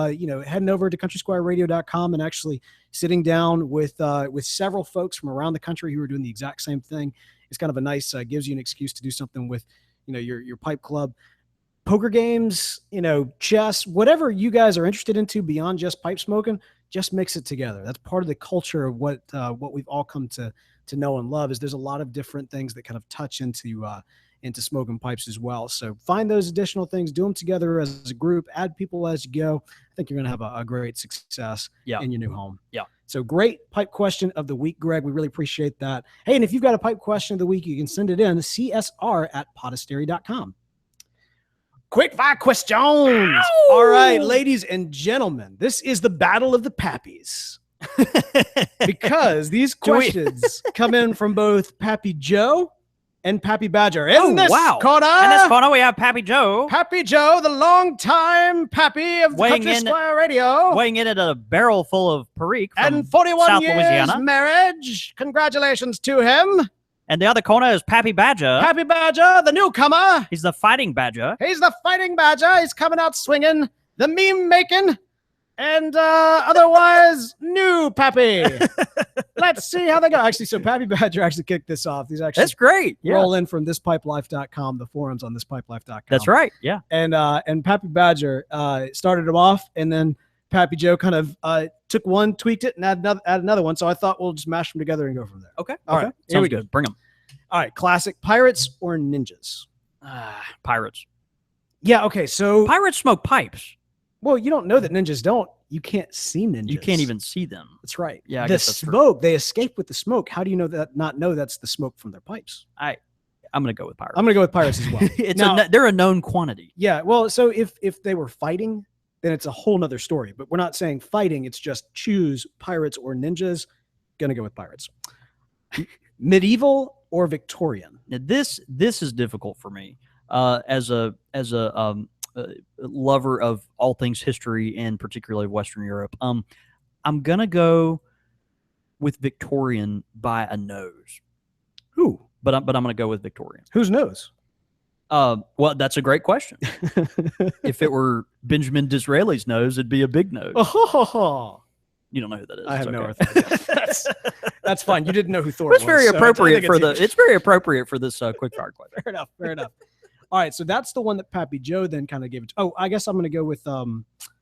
heading over to countrysquireradio.com and actually sitting down with several folks from around the country who are doing the exact same thing. It's kind of a nice, gives you an excuse to do something with, your pipe club. Poker games, chess, whatever you guys are interested into beyond just pipe smoking, just mix it together. That's part of the culture of what we've all come to know and love. Is there's a lot of different things that kind of touch into smoking pipes as well. So find those additional things, do them together as a group, add people as you go. I think you're going to have a great success in your new home. Yeah. So great pipe question of the week, Greg. We really appreciate that. Hey, and if you've got a pipe question of the week, you can send it in csr@podastery.com. Quick fire questions. Ow! All right, ladies and gentlemen, this is the battle of the Pappies. Because these questions come in from both Pappy Joe and Pappy Badger. In this corner, we have Pappy Joe. Pappy Joe, the longtime Pappy of Country Squire Radio. Weighing in at a barrel full of Perique from and 41 South years Louisiana. Marriage. Congratulations to him. And the other corner is Pappy Badger. Pappy Badger, the newcomer. He's the fighting badger. He's the fighting badger. He's coming out swinging, the meme making, and otherwise new Pappy. Let's see how they go. Actually, so Pappy Badger actually kicked this off. He's actually that's great. Roll in from thispipelife.com, the forums on thispipelife.com. That's right. Yeah. And Pappy Badger started him off, and then Pappy Joe kind of took one, tweaked it, and add another one. So I thought we'll just mash them together and go from there. Okay. All right. Here we go. Bring them. All right. Classic. Pirates or ninjas? Pirates. Yeah. Okay. So pirates smoke pipes. Well, you don't know that ninjas don't. You can't see ninjas. You can't even see them. That's right. Yeah. The smoke, they escape with the smoke. How do you not know that's the smoke from their pipes? I'm going to go with pirates. I'm going to go with pirates as well. They're a known quantity. Yeah. Well, so if they were fighting, then it's a whole nother story. But we're not saying fighting. It's just choose pirates or ninjas. Going to go with pirates. Medieval or Victorian? Now this is difficult for me as a lover of all things history and particularly Western Europe. I'm going to go with Victorian by a nose. Who? But I'm going to go with Victorian. Whose nose? Well, that's a great question. If it were Benjamin Disraeli's nose, it'd be a big nose. Oh. You don't know who that is. I have no idea. That's fine. You didn't know who Thor was. It's very appropriate It's very appropriate for this quick fire question. Fair enough. All right, so that's the one that Pappy Joe then kind of gave it to. Oh, I guess I'm going to go with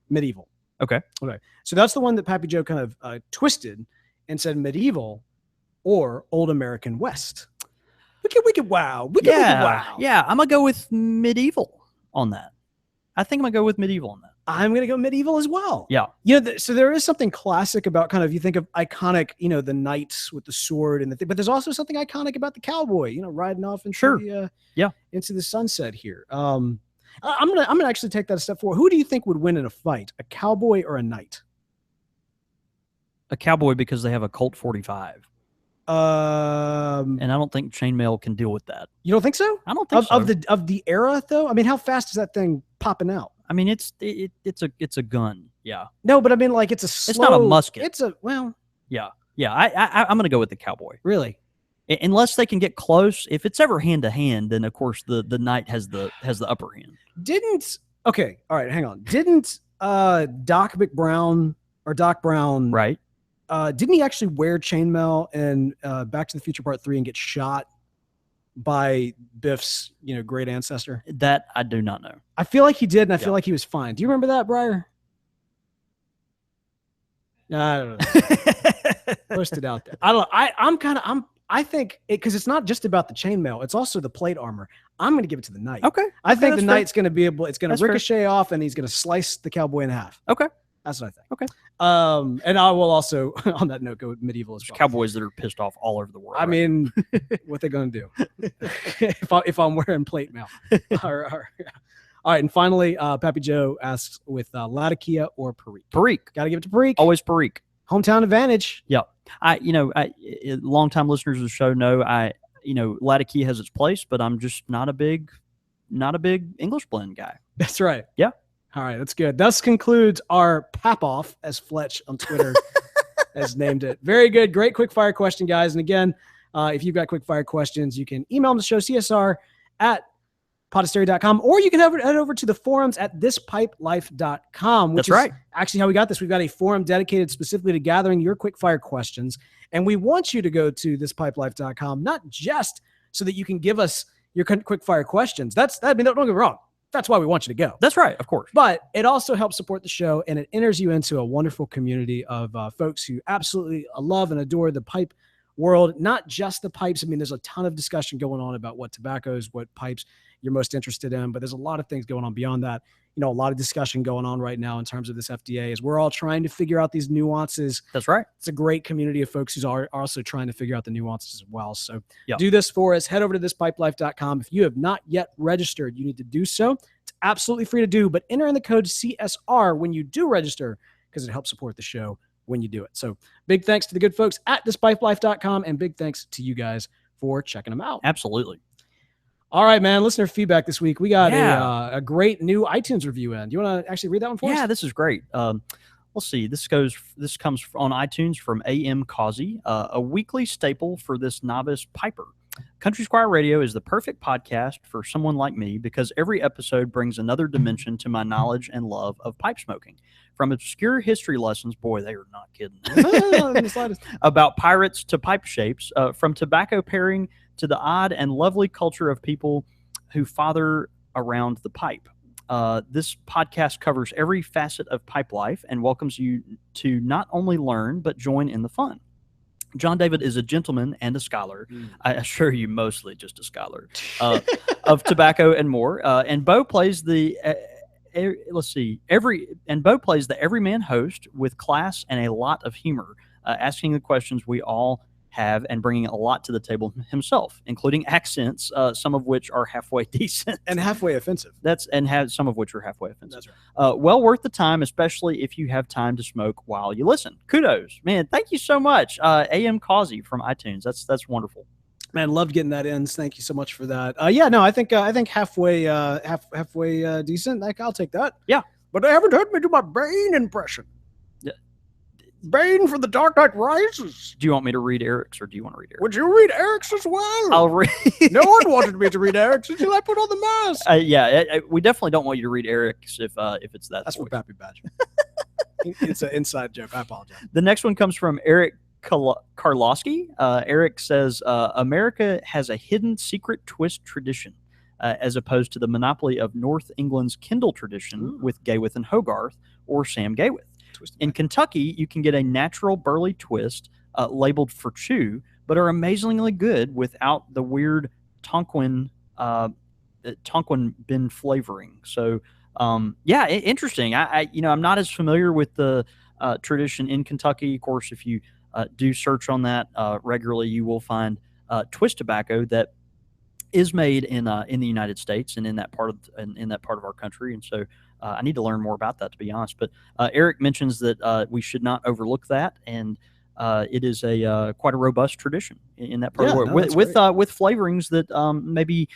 medieval. Okay. So that's the one that Pappy Joe kind of twisted and said medieval or Old American West. Wicked wow. Yeah, I'm going to go with medieval on that. I think I'm going to go with medieval on that. I'm going to go medieval as well. Yeah. So there is something classic about kind of, you think of iconic, the knights with the sword and the thing, but there's also something iconic about the cowboy, riding off into into the sunset here. I'm gonna actually take that a step forward. Who do you think would win in a fight, a cowboy or a knight? A cowboy, because they have a Colt 45. And I don't think chainmail can deal with that. You don't think so? I don't think so. Of the era, though. I mean, how fast is that thing popping out? I mean, it's a gun. Yeah. No, but I mean, like, it's a slow. It's not a musket. It's a Yeah. I'm gonna go with the cowboy. Really? Unless they can get close. If it's ever hand to hand, then of course the knight has the upper hand. Okay, all right, hang on. Didn't Doc Brown right? Didn't he actually wear chainmail in Back to the Future Part 3 and get shot by Biff's great ancestor? That I do not know. I feel like he did, and I feel like he was fine. Do you remember that, Briar? I don't know. Post it out there. I don't know. I think because it's not just about the chainmail, it's also the plate armor. I'm going to give it to the knight. Okay. I think the knight's going to be able. It's going to ricochet off, and he's going to slice the cowboy in half. Okay. That's what I think. Okay. And I will also, on that note, go with medieval as well. Cowboys that are pissed off all over the world. I mean, what they going to do if I'm wearing plate mail? All right, and finally, Pappy Joe asks with Latakia or Perique. Perique. Got to give it to Perique. Always Perique. Hometown advantage. Yeah. Longtime listeners of the show know Latakia has its place, but I'm just not a big English blend guy. That's right. Yeah. All right, that's good. Thus concludes our Pap Off, as Fletch on Twitter has named it. Very good. Great quick fire question, guys. And again, if you've got quick fire questions, you can email them to the show, csr@podastery.com, or you can head over to the forums at thispipelife.com, which is actually how we got this. We've got a forum dedicated specifically to gathering your quick fire questions. And we want you to go to thispipelife.com, not just so that you can give us your quick fire questions. Don't get me wrong. That's why we want you to go. That's right, of course. But it also helps support the show, and it enters you into a wonderful community of folks who absolutely love and adore the pipe world, not just the pipes. I mean, there's a ton of discussion going on about what tobaccos, what pipes you're most interested in, but there's a lot of things going on beyond that. A lot of discussion going on right now in terms of this FDA as we're all trying to figure out these nuances. That's right. It's a great community of folks who are also trying to figure out the nuances as well. So do this for us. Head over to thispipelife.com. If you have not yet registered, you need to do so. It's absolutely free to do, but enter in the code CSR when you do register because it helps support the show when you do it. So big thanks to the good folks at thispipelife.com, and big thanks to you guys for checking them out. Absolutely. All right, man. Listener feedback this week. We got a great new iTunes review in. Do you want to actually read that one for us? Yeah, this is great. Let's see. This comes on iTunes from A.M. Causey, a weekly staple for this novice piper. Country Squire Radio is the perfect podcast for someone like me because every episode brings another dimension to my knowledge and love of pipe smoking. From obscure history lessons, boy, they are not kidding, about pirates to pipe shapes, from tobacco pairing to the odd and lovely culture of people who father around the pipe. This podcast covers every facet of pipe life and welcomes you to not only learn, but join in the fun. John David is a gentleman and a scholar. I assure you, mostly just a scholar of tobacco and more. And Bo plays the Bo plays the everyman host with class and a lot of humor, asking the questions we all have and bringing a lot to the table himself, including accents, some of which are halfway decent and halfway offensive. Some of which are halfway offensive. That's right. Well worth the time, especially if you have time to smoke while you listen. Kudos, man! Thank you so much, A.M. Causey from iTunes. That's wonderful. Man, loved getting that in. Thank you so much for that. I think halfway decent. I'll take that. Yeah, but they haven't heard me do my Bane impression. Bane for The Dark Knight Rises. Do you want me to read Eric's, or do you want to read Eric's? Would you read Eric's as well? I'll read. No one wanted me to read Eric's until I put on the mask. We definitely don't want you to read Eric's if it's that. That's for Pappy Badger. It's an inside joke. I apologize. The next one comes from Eric Karlowski. Eric says, America has a hidden secret twist tradition, as opposed to the monopoly of North England's Kindle tradition with Gaywith and Hogarth or Sam Gaywith. In Kentucky, you can get a natural burley twist labeled for chew, but are amazingly good without the weird Tonquin bin flavoring. So Yeah, interesting. I'm not as familiar with the tradition in Kentucky. Of course, if you do search on that regularly, you will find twist tobacco that is made in the United States and in that part of our country. And so I need to learn more about that, to be honest. But Eric mentions that we should not overlook that, and it is a quite a robust tradition in that part of the world with flavorings that maybe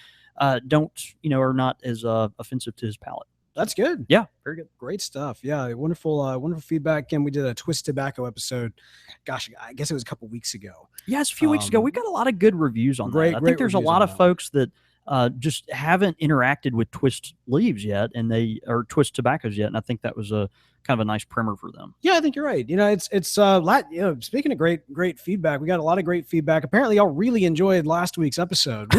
don't are not as offensive to his palate. That's good. Yeah, very good. Great stuff. Yeah, wonderful feedback. Again, we did a Twist Tobacco episode. Gosh, I guess it was a couple weeks ago. Yeah, it's a few weeks ago. We got a lot of good reviews on that. I think there's a lot of folks that just haven't interacted with Twist leaves yet, or Twist tobaccos yet, and I think that was a kind of a nice primer for them. Yeah, I think you're right. It's speaking of great feedback, we got a lot of great feedback. Apparently, y'all really enjoyed last week's episode.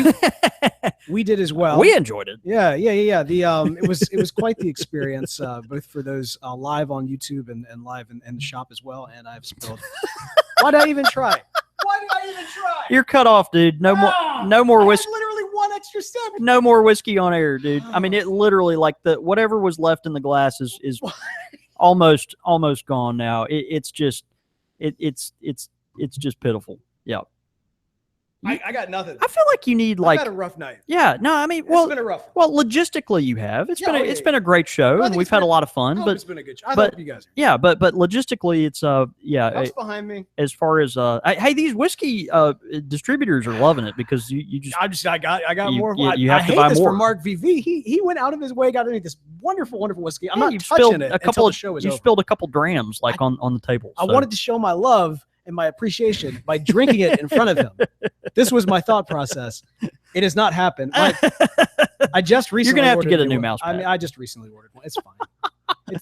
We did as well. We enjoyed it. Yeah. It was quite the experience, both for those live on YouTube and live in the shop as well. And I've spilled. Why did I even try? Why did I even try? You're cut off, dude. No more whiskey. Literally one extra sip. No more whiskey on air, dude. I mean, it literally whatever was left in the glass is almost gone now. It's just pitiful. Yeah. I got nothing. I feel like you need I've had a rough night. Yeah, no, I mean, it's been a rough. Well, logistically, you have. It's been a great show, and we've had a lot of fun. But it's been a good show. I hope you guys. Yeah, but logistically, it's What's behind me? As far as hey, these whiskey distributors are loving it because you just. I got more. You have to buy more. For Mark VV, he went out of his way, got into this wonderful whiskey. I'm not touching spilled it a couple until of the show is you over. spilled a couple drams on the table. I wanted to show my love and my appreciation by drinking it in front of him. This was my thought process. It has not happened. I just recently. You're gonna have to get a new mouse pad. I mean, I just recently ordered one. It's fine.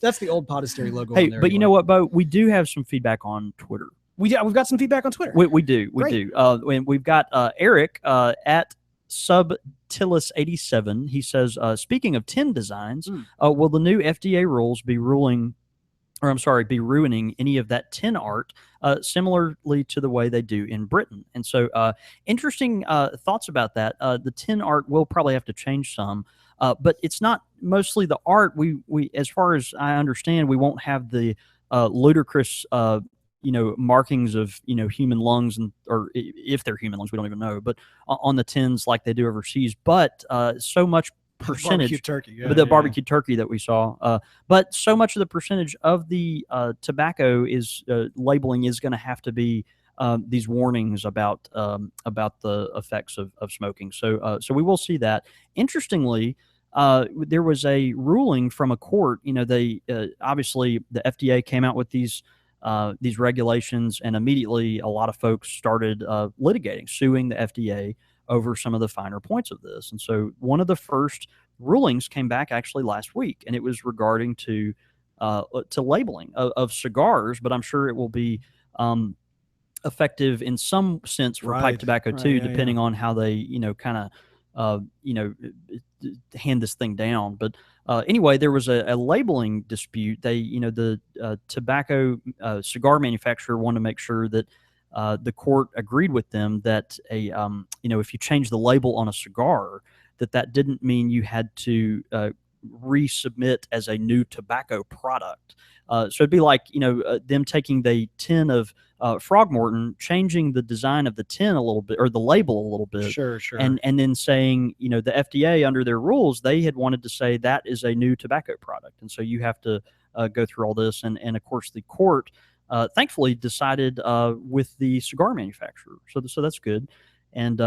That's the old Podastery logo. Hey, on there but you know what, Bo? We do have some feedback on Twitter. We've got some feedback on Twitter. We do. And we've got Eric at Subtilis87. He says, speaking of tin designs, will the new FDA rules be ruining any of that tin art, similarly to the way they do in Britain? And so interesting thoughts about that. The tin art will probably have to change some, but it's not mostly the art. We as far as I understand, we won't have the ludicrous markings of human lungs, or if they're human lungs, we don't even know, but on the tins like they do overseas. But so much percentage barbecue turkey that we saw, but so much of the percentage of the tobacco is labeling is going to have to be these warnings about the effects of smoking. So we will see that. Interestingly, there was a ruling from a court. They obviously the FDA came out with these regulations, and immediately a lot of folks started litigating, suing the FDA over some of the finer points of this. And so one of the first rulings came back actually last week, and it was regarding to labeling of cigars, but I'm sure it will be effective in some sense for pipe tobacco too, depending on how they, kind of, hand this thing down. But anyway, there was a labeling dispute. They, the tobacco cigar manufacturer wanted to make sure that the court agreed with them that if you change the label on a cigar, that didn't mean you had to resubmit as a new tobacco product. So it'd be like them taking the tin of Frogmorton, changing the design of the tin a little bit, or the label a little bit, sure, and then saying the FDA under their rules, they had wanted to say that is a new tobacco product, and so you have to go through all this, and of course the court thankfully decided with the cigar manufacturer, so that's good. And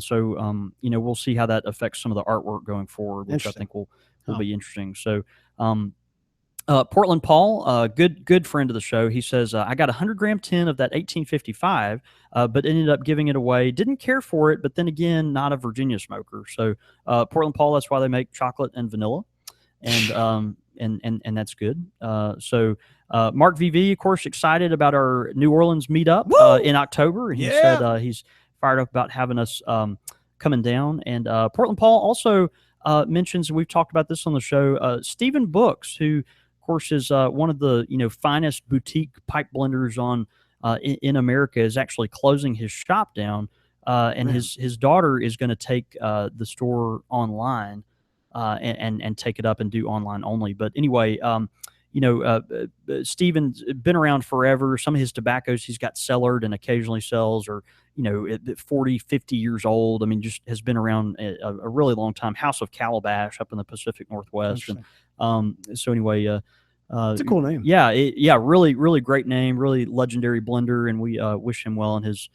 so we'll see how that affects some of the artwork going forward, which I think will be interesting. So Portland Paul, good friend of the show, he says, I got a 100-gram tin of that 1855, but ended up giving it away. Didn't care for it, but then again, not a Virginia smoker. So Portland Paul, that's why they make chocolate and vanilla, and that's good. So Mark VV, of course, excited about our New Orleans meetup in October. He said he's fired up about having us coming down. And Portland Paul also mentions, we've talked about this on the show, Stephen Books, who, of course, is one of the finest boutique pipe blenders in America, is actually closing his shop down, and his daughter is going to take the store online. and take it up and do online only. But anyway, Steven's been around forever. Some of his tobaccos he's got cellared and occasionally sells, or 40, 50 years old. I mean, just has been around a really long time. House of Calabash up in the Pacific Northwest. And so anyway, it's a cool name. Yeah, really, really great name. Really legendary blender, and we wish him well in his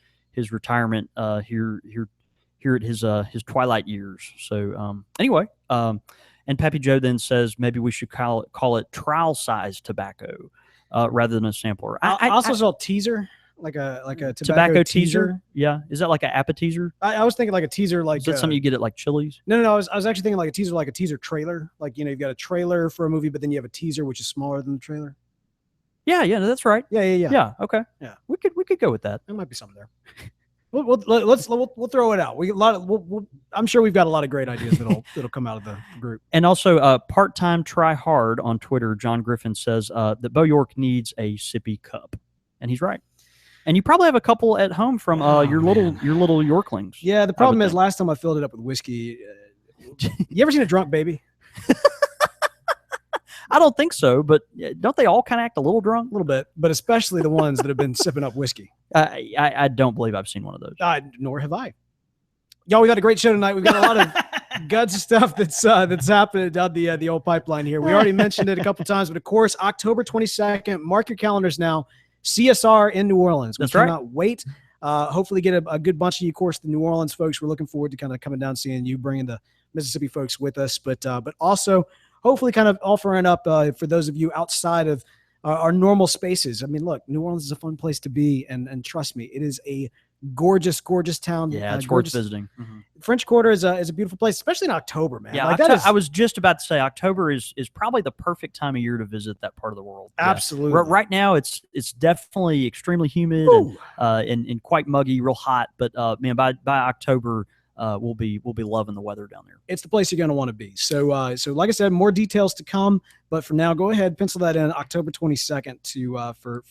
retirement here at his twilight years. So anyway. And Pappy Joe then says maybe we should call it trial size tobacco rather than a sampler. I also saw teaser, like a tobacco teaser. Yeah, is that like an appetizer? I was thinking like a teaser, like is that something you get at like Chili's? No. I was actually thinking like a teaser trailer. Like you've got a trailer for a movie, but then you have a teaser which is smaller than the trailer. Yeah, that's right. Yeah. Yeah, okay. Yeah, we could go with that. There might be something there. We'll throw it out. I'm sure we've got a lot of great ideas that'll come out of the group. And also, part-time try hard on Twitter. John Griffin says that Bo York needs a sippy cup, and he's right. And you probably have a couple at home from your little Yorklings. Yeah, the problem is last time I filled it up with whiskey. You ever seen a drunk baby? I don't think so, but don't they all kind of act a little drunk? A little bit, but especially the ones that have been sipping up whiskey. I don't believe I've seen one of those. Nor have I. Y'all, we got a great show tonight. We've got a lot of guts stuff that's happening down the old pipeline here. We already mentioned it a couple times, but of course, October 22nd, mark your calendars now. CSR in New Orleans. We cannot wait. Hopefully get a good bunch of you, of course, the New Orleans folks. We're looking forward to kind of coming down, seeing you, bringing the Mississippi folks with us, but also hopefully kind of offering up for those of you outside of our normal spaces. I mean, look, New Orleans is a fun place to be, and trust me, it is a gorgeous, gorgeous town. Yeah, it's worth visiting. Mm-hmm. French Quarter is a beautiful place, especially in October, man. Yeah, I was just about to say October is probably the perfect time of year to visit that part of the world. Absolutely. Yeah. Right now, it's definitely extremely humid and quite muggy, real hot. But man, by October, we'll be loving the weather down there. It's the place you're going to want to be. So like I said, more details to come. But for now, go ahead, pencil that in, October 22nd for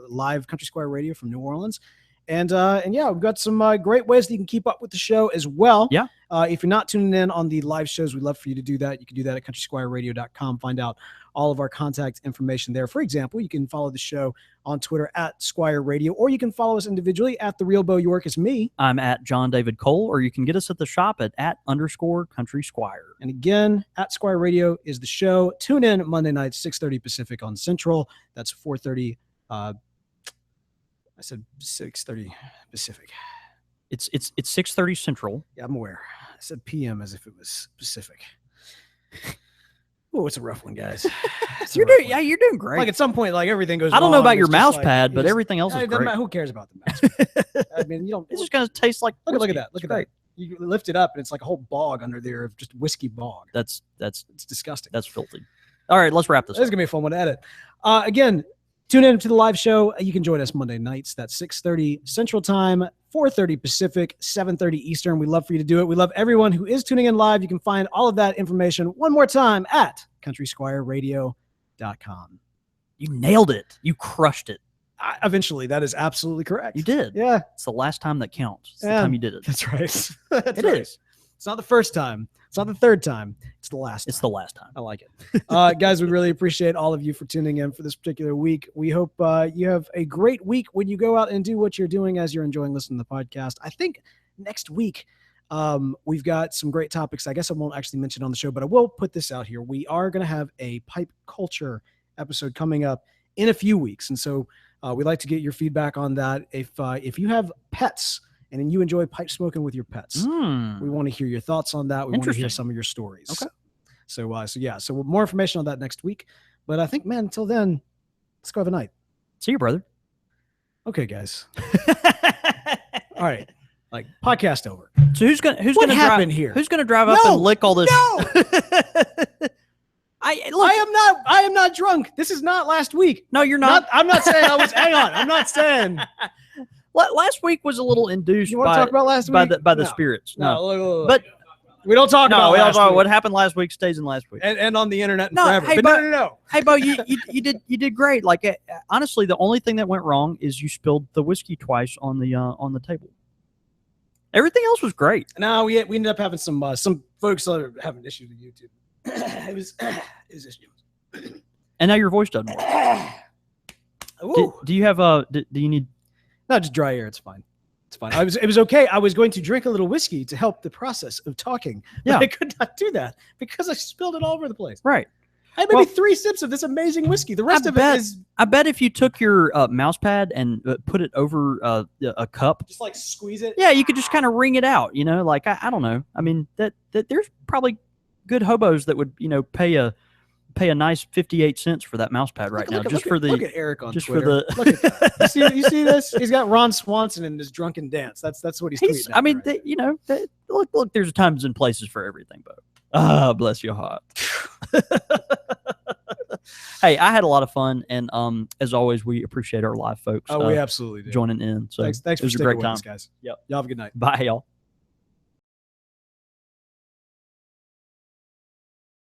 live Country Squire Radio from New Orleans. And yeah, we've got some great ways that you can keep up with the show as well. Yeah. If you're not tuning in on the live shows, we'd love for you to do that. You can do that at countrysquireradio.com. Find out all of our contact information there. For example, you can follow the show on Twitter at Squire Radio, or you can follow us individually at The Real Bo York is me. I'm at John David Cole, or you can get us at the shop at _Country Squire. And again, at Squire Radio is the show. Tune in Monday nights, 6:30 Pacific on Central. That's 4:30. I said 6:30 Pacific. It's 6:30 Central. Yeah, I'm aware. I said PM as if it was Pacific. Oh, it's a rough one, guys. You're doing great. Like at some point, like everything goes. I don't know about your mouse pad, but everything else is great. Who cares about the mouse pad? I mean, you don't. It's just gonna taste like. Look at that. Look at that. You lift it up, and it's like a whole bog under there of just whiskey bog. It's disgusting. That's filthy. All right, let's wrap this. This is gonna be a fun one to edit. Again, tune in to the live show. You can join us Monday nights. That's 6:30 Central Time, 4:30 Pacific, 7:30 Eastern. We'd love for you to do it. We love everyone who is tuning in live. You can find all of that information one more time at countrysquireradio.com. You nailed it. You crushed it. Eventually, that is absolutely correct. You did. Yeah. It's the last time that counts. It's the time you did it. That's right. It is. It's not the first time. It's not the third time. It's the last time. It's the last time. I like it. Guys, we really appreciate all of you for tuning in for this particular week. We hope you have a great week when you go out and do what you're doing as you're enjoying listening to the podcast. I think next week we've got some great topics. I guess I won't actually mention on the show, but I will put this out here. We are going to have a pipe culture episode coming up in a few weeks. And so we'd like to get your feedback on that. If you have pets and you enjoy pipe smoking with your pets, we want to hear your thoughts on that. We want to hear some of your stories. Okay. So more information on that next week. But I think, man, until then, let's go have a night. See you, brother. Okay, guys. All right. Like podcast over. So who's gonna happen here? Who's gonna drive up and lick all this? No. I am not drunk. This is not last week. No, you're not. I'm not saying I was. Hang on. I'm not saying. Last week was a little induced. You want to talk about last week? By the spirits. No. Look. But we don't talk about. We don't talk. Week. What happened last week stays in last week. And on the internet and forever. Hey, but no. Hey, Bo, you did great. Like honestly, the only thing that went wrong is you spilled the whiskey twice on the table. Everything else was great. No, we ended up having some folks are having issues with YouTube. it was issues. And now your voice doesn't work. Do you have do you need? No, just dry air. It's fine. It's fine. It was okay. I was going to drink a little whiskey to help the process of talking, but I could not do that because I spilled it all over the place. Right. I had maybe 3 sips of this amazing whiskey. The rest of it is. I bet if you took your mouse pad and put it over a cup, just like squeeze it. Yeah, you could just kind of wring it out. You know, like I don't know. I mean, that there's probably good hobos that would pay a nice 58 cents for that mouse pad right now, look at Eric on just Twitter. For the. Look at that. You see this? He's got Ron Swanson in his drunken dance. That's what he's tweeting. I mean, look, there's times and places for everything, Bo. Bless your heart. Hey, I had a lot of fun, and as always, we appreciate our live folks. We absolutely do. Joining in. So thanks for sticking with us, guys. Yep. Y'all have a good night. Bye, y'all.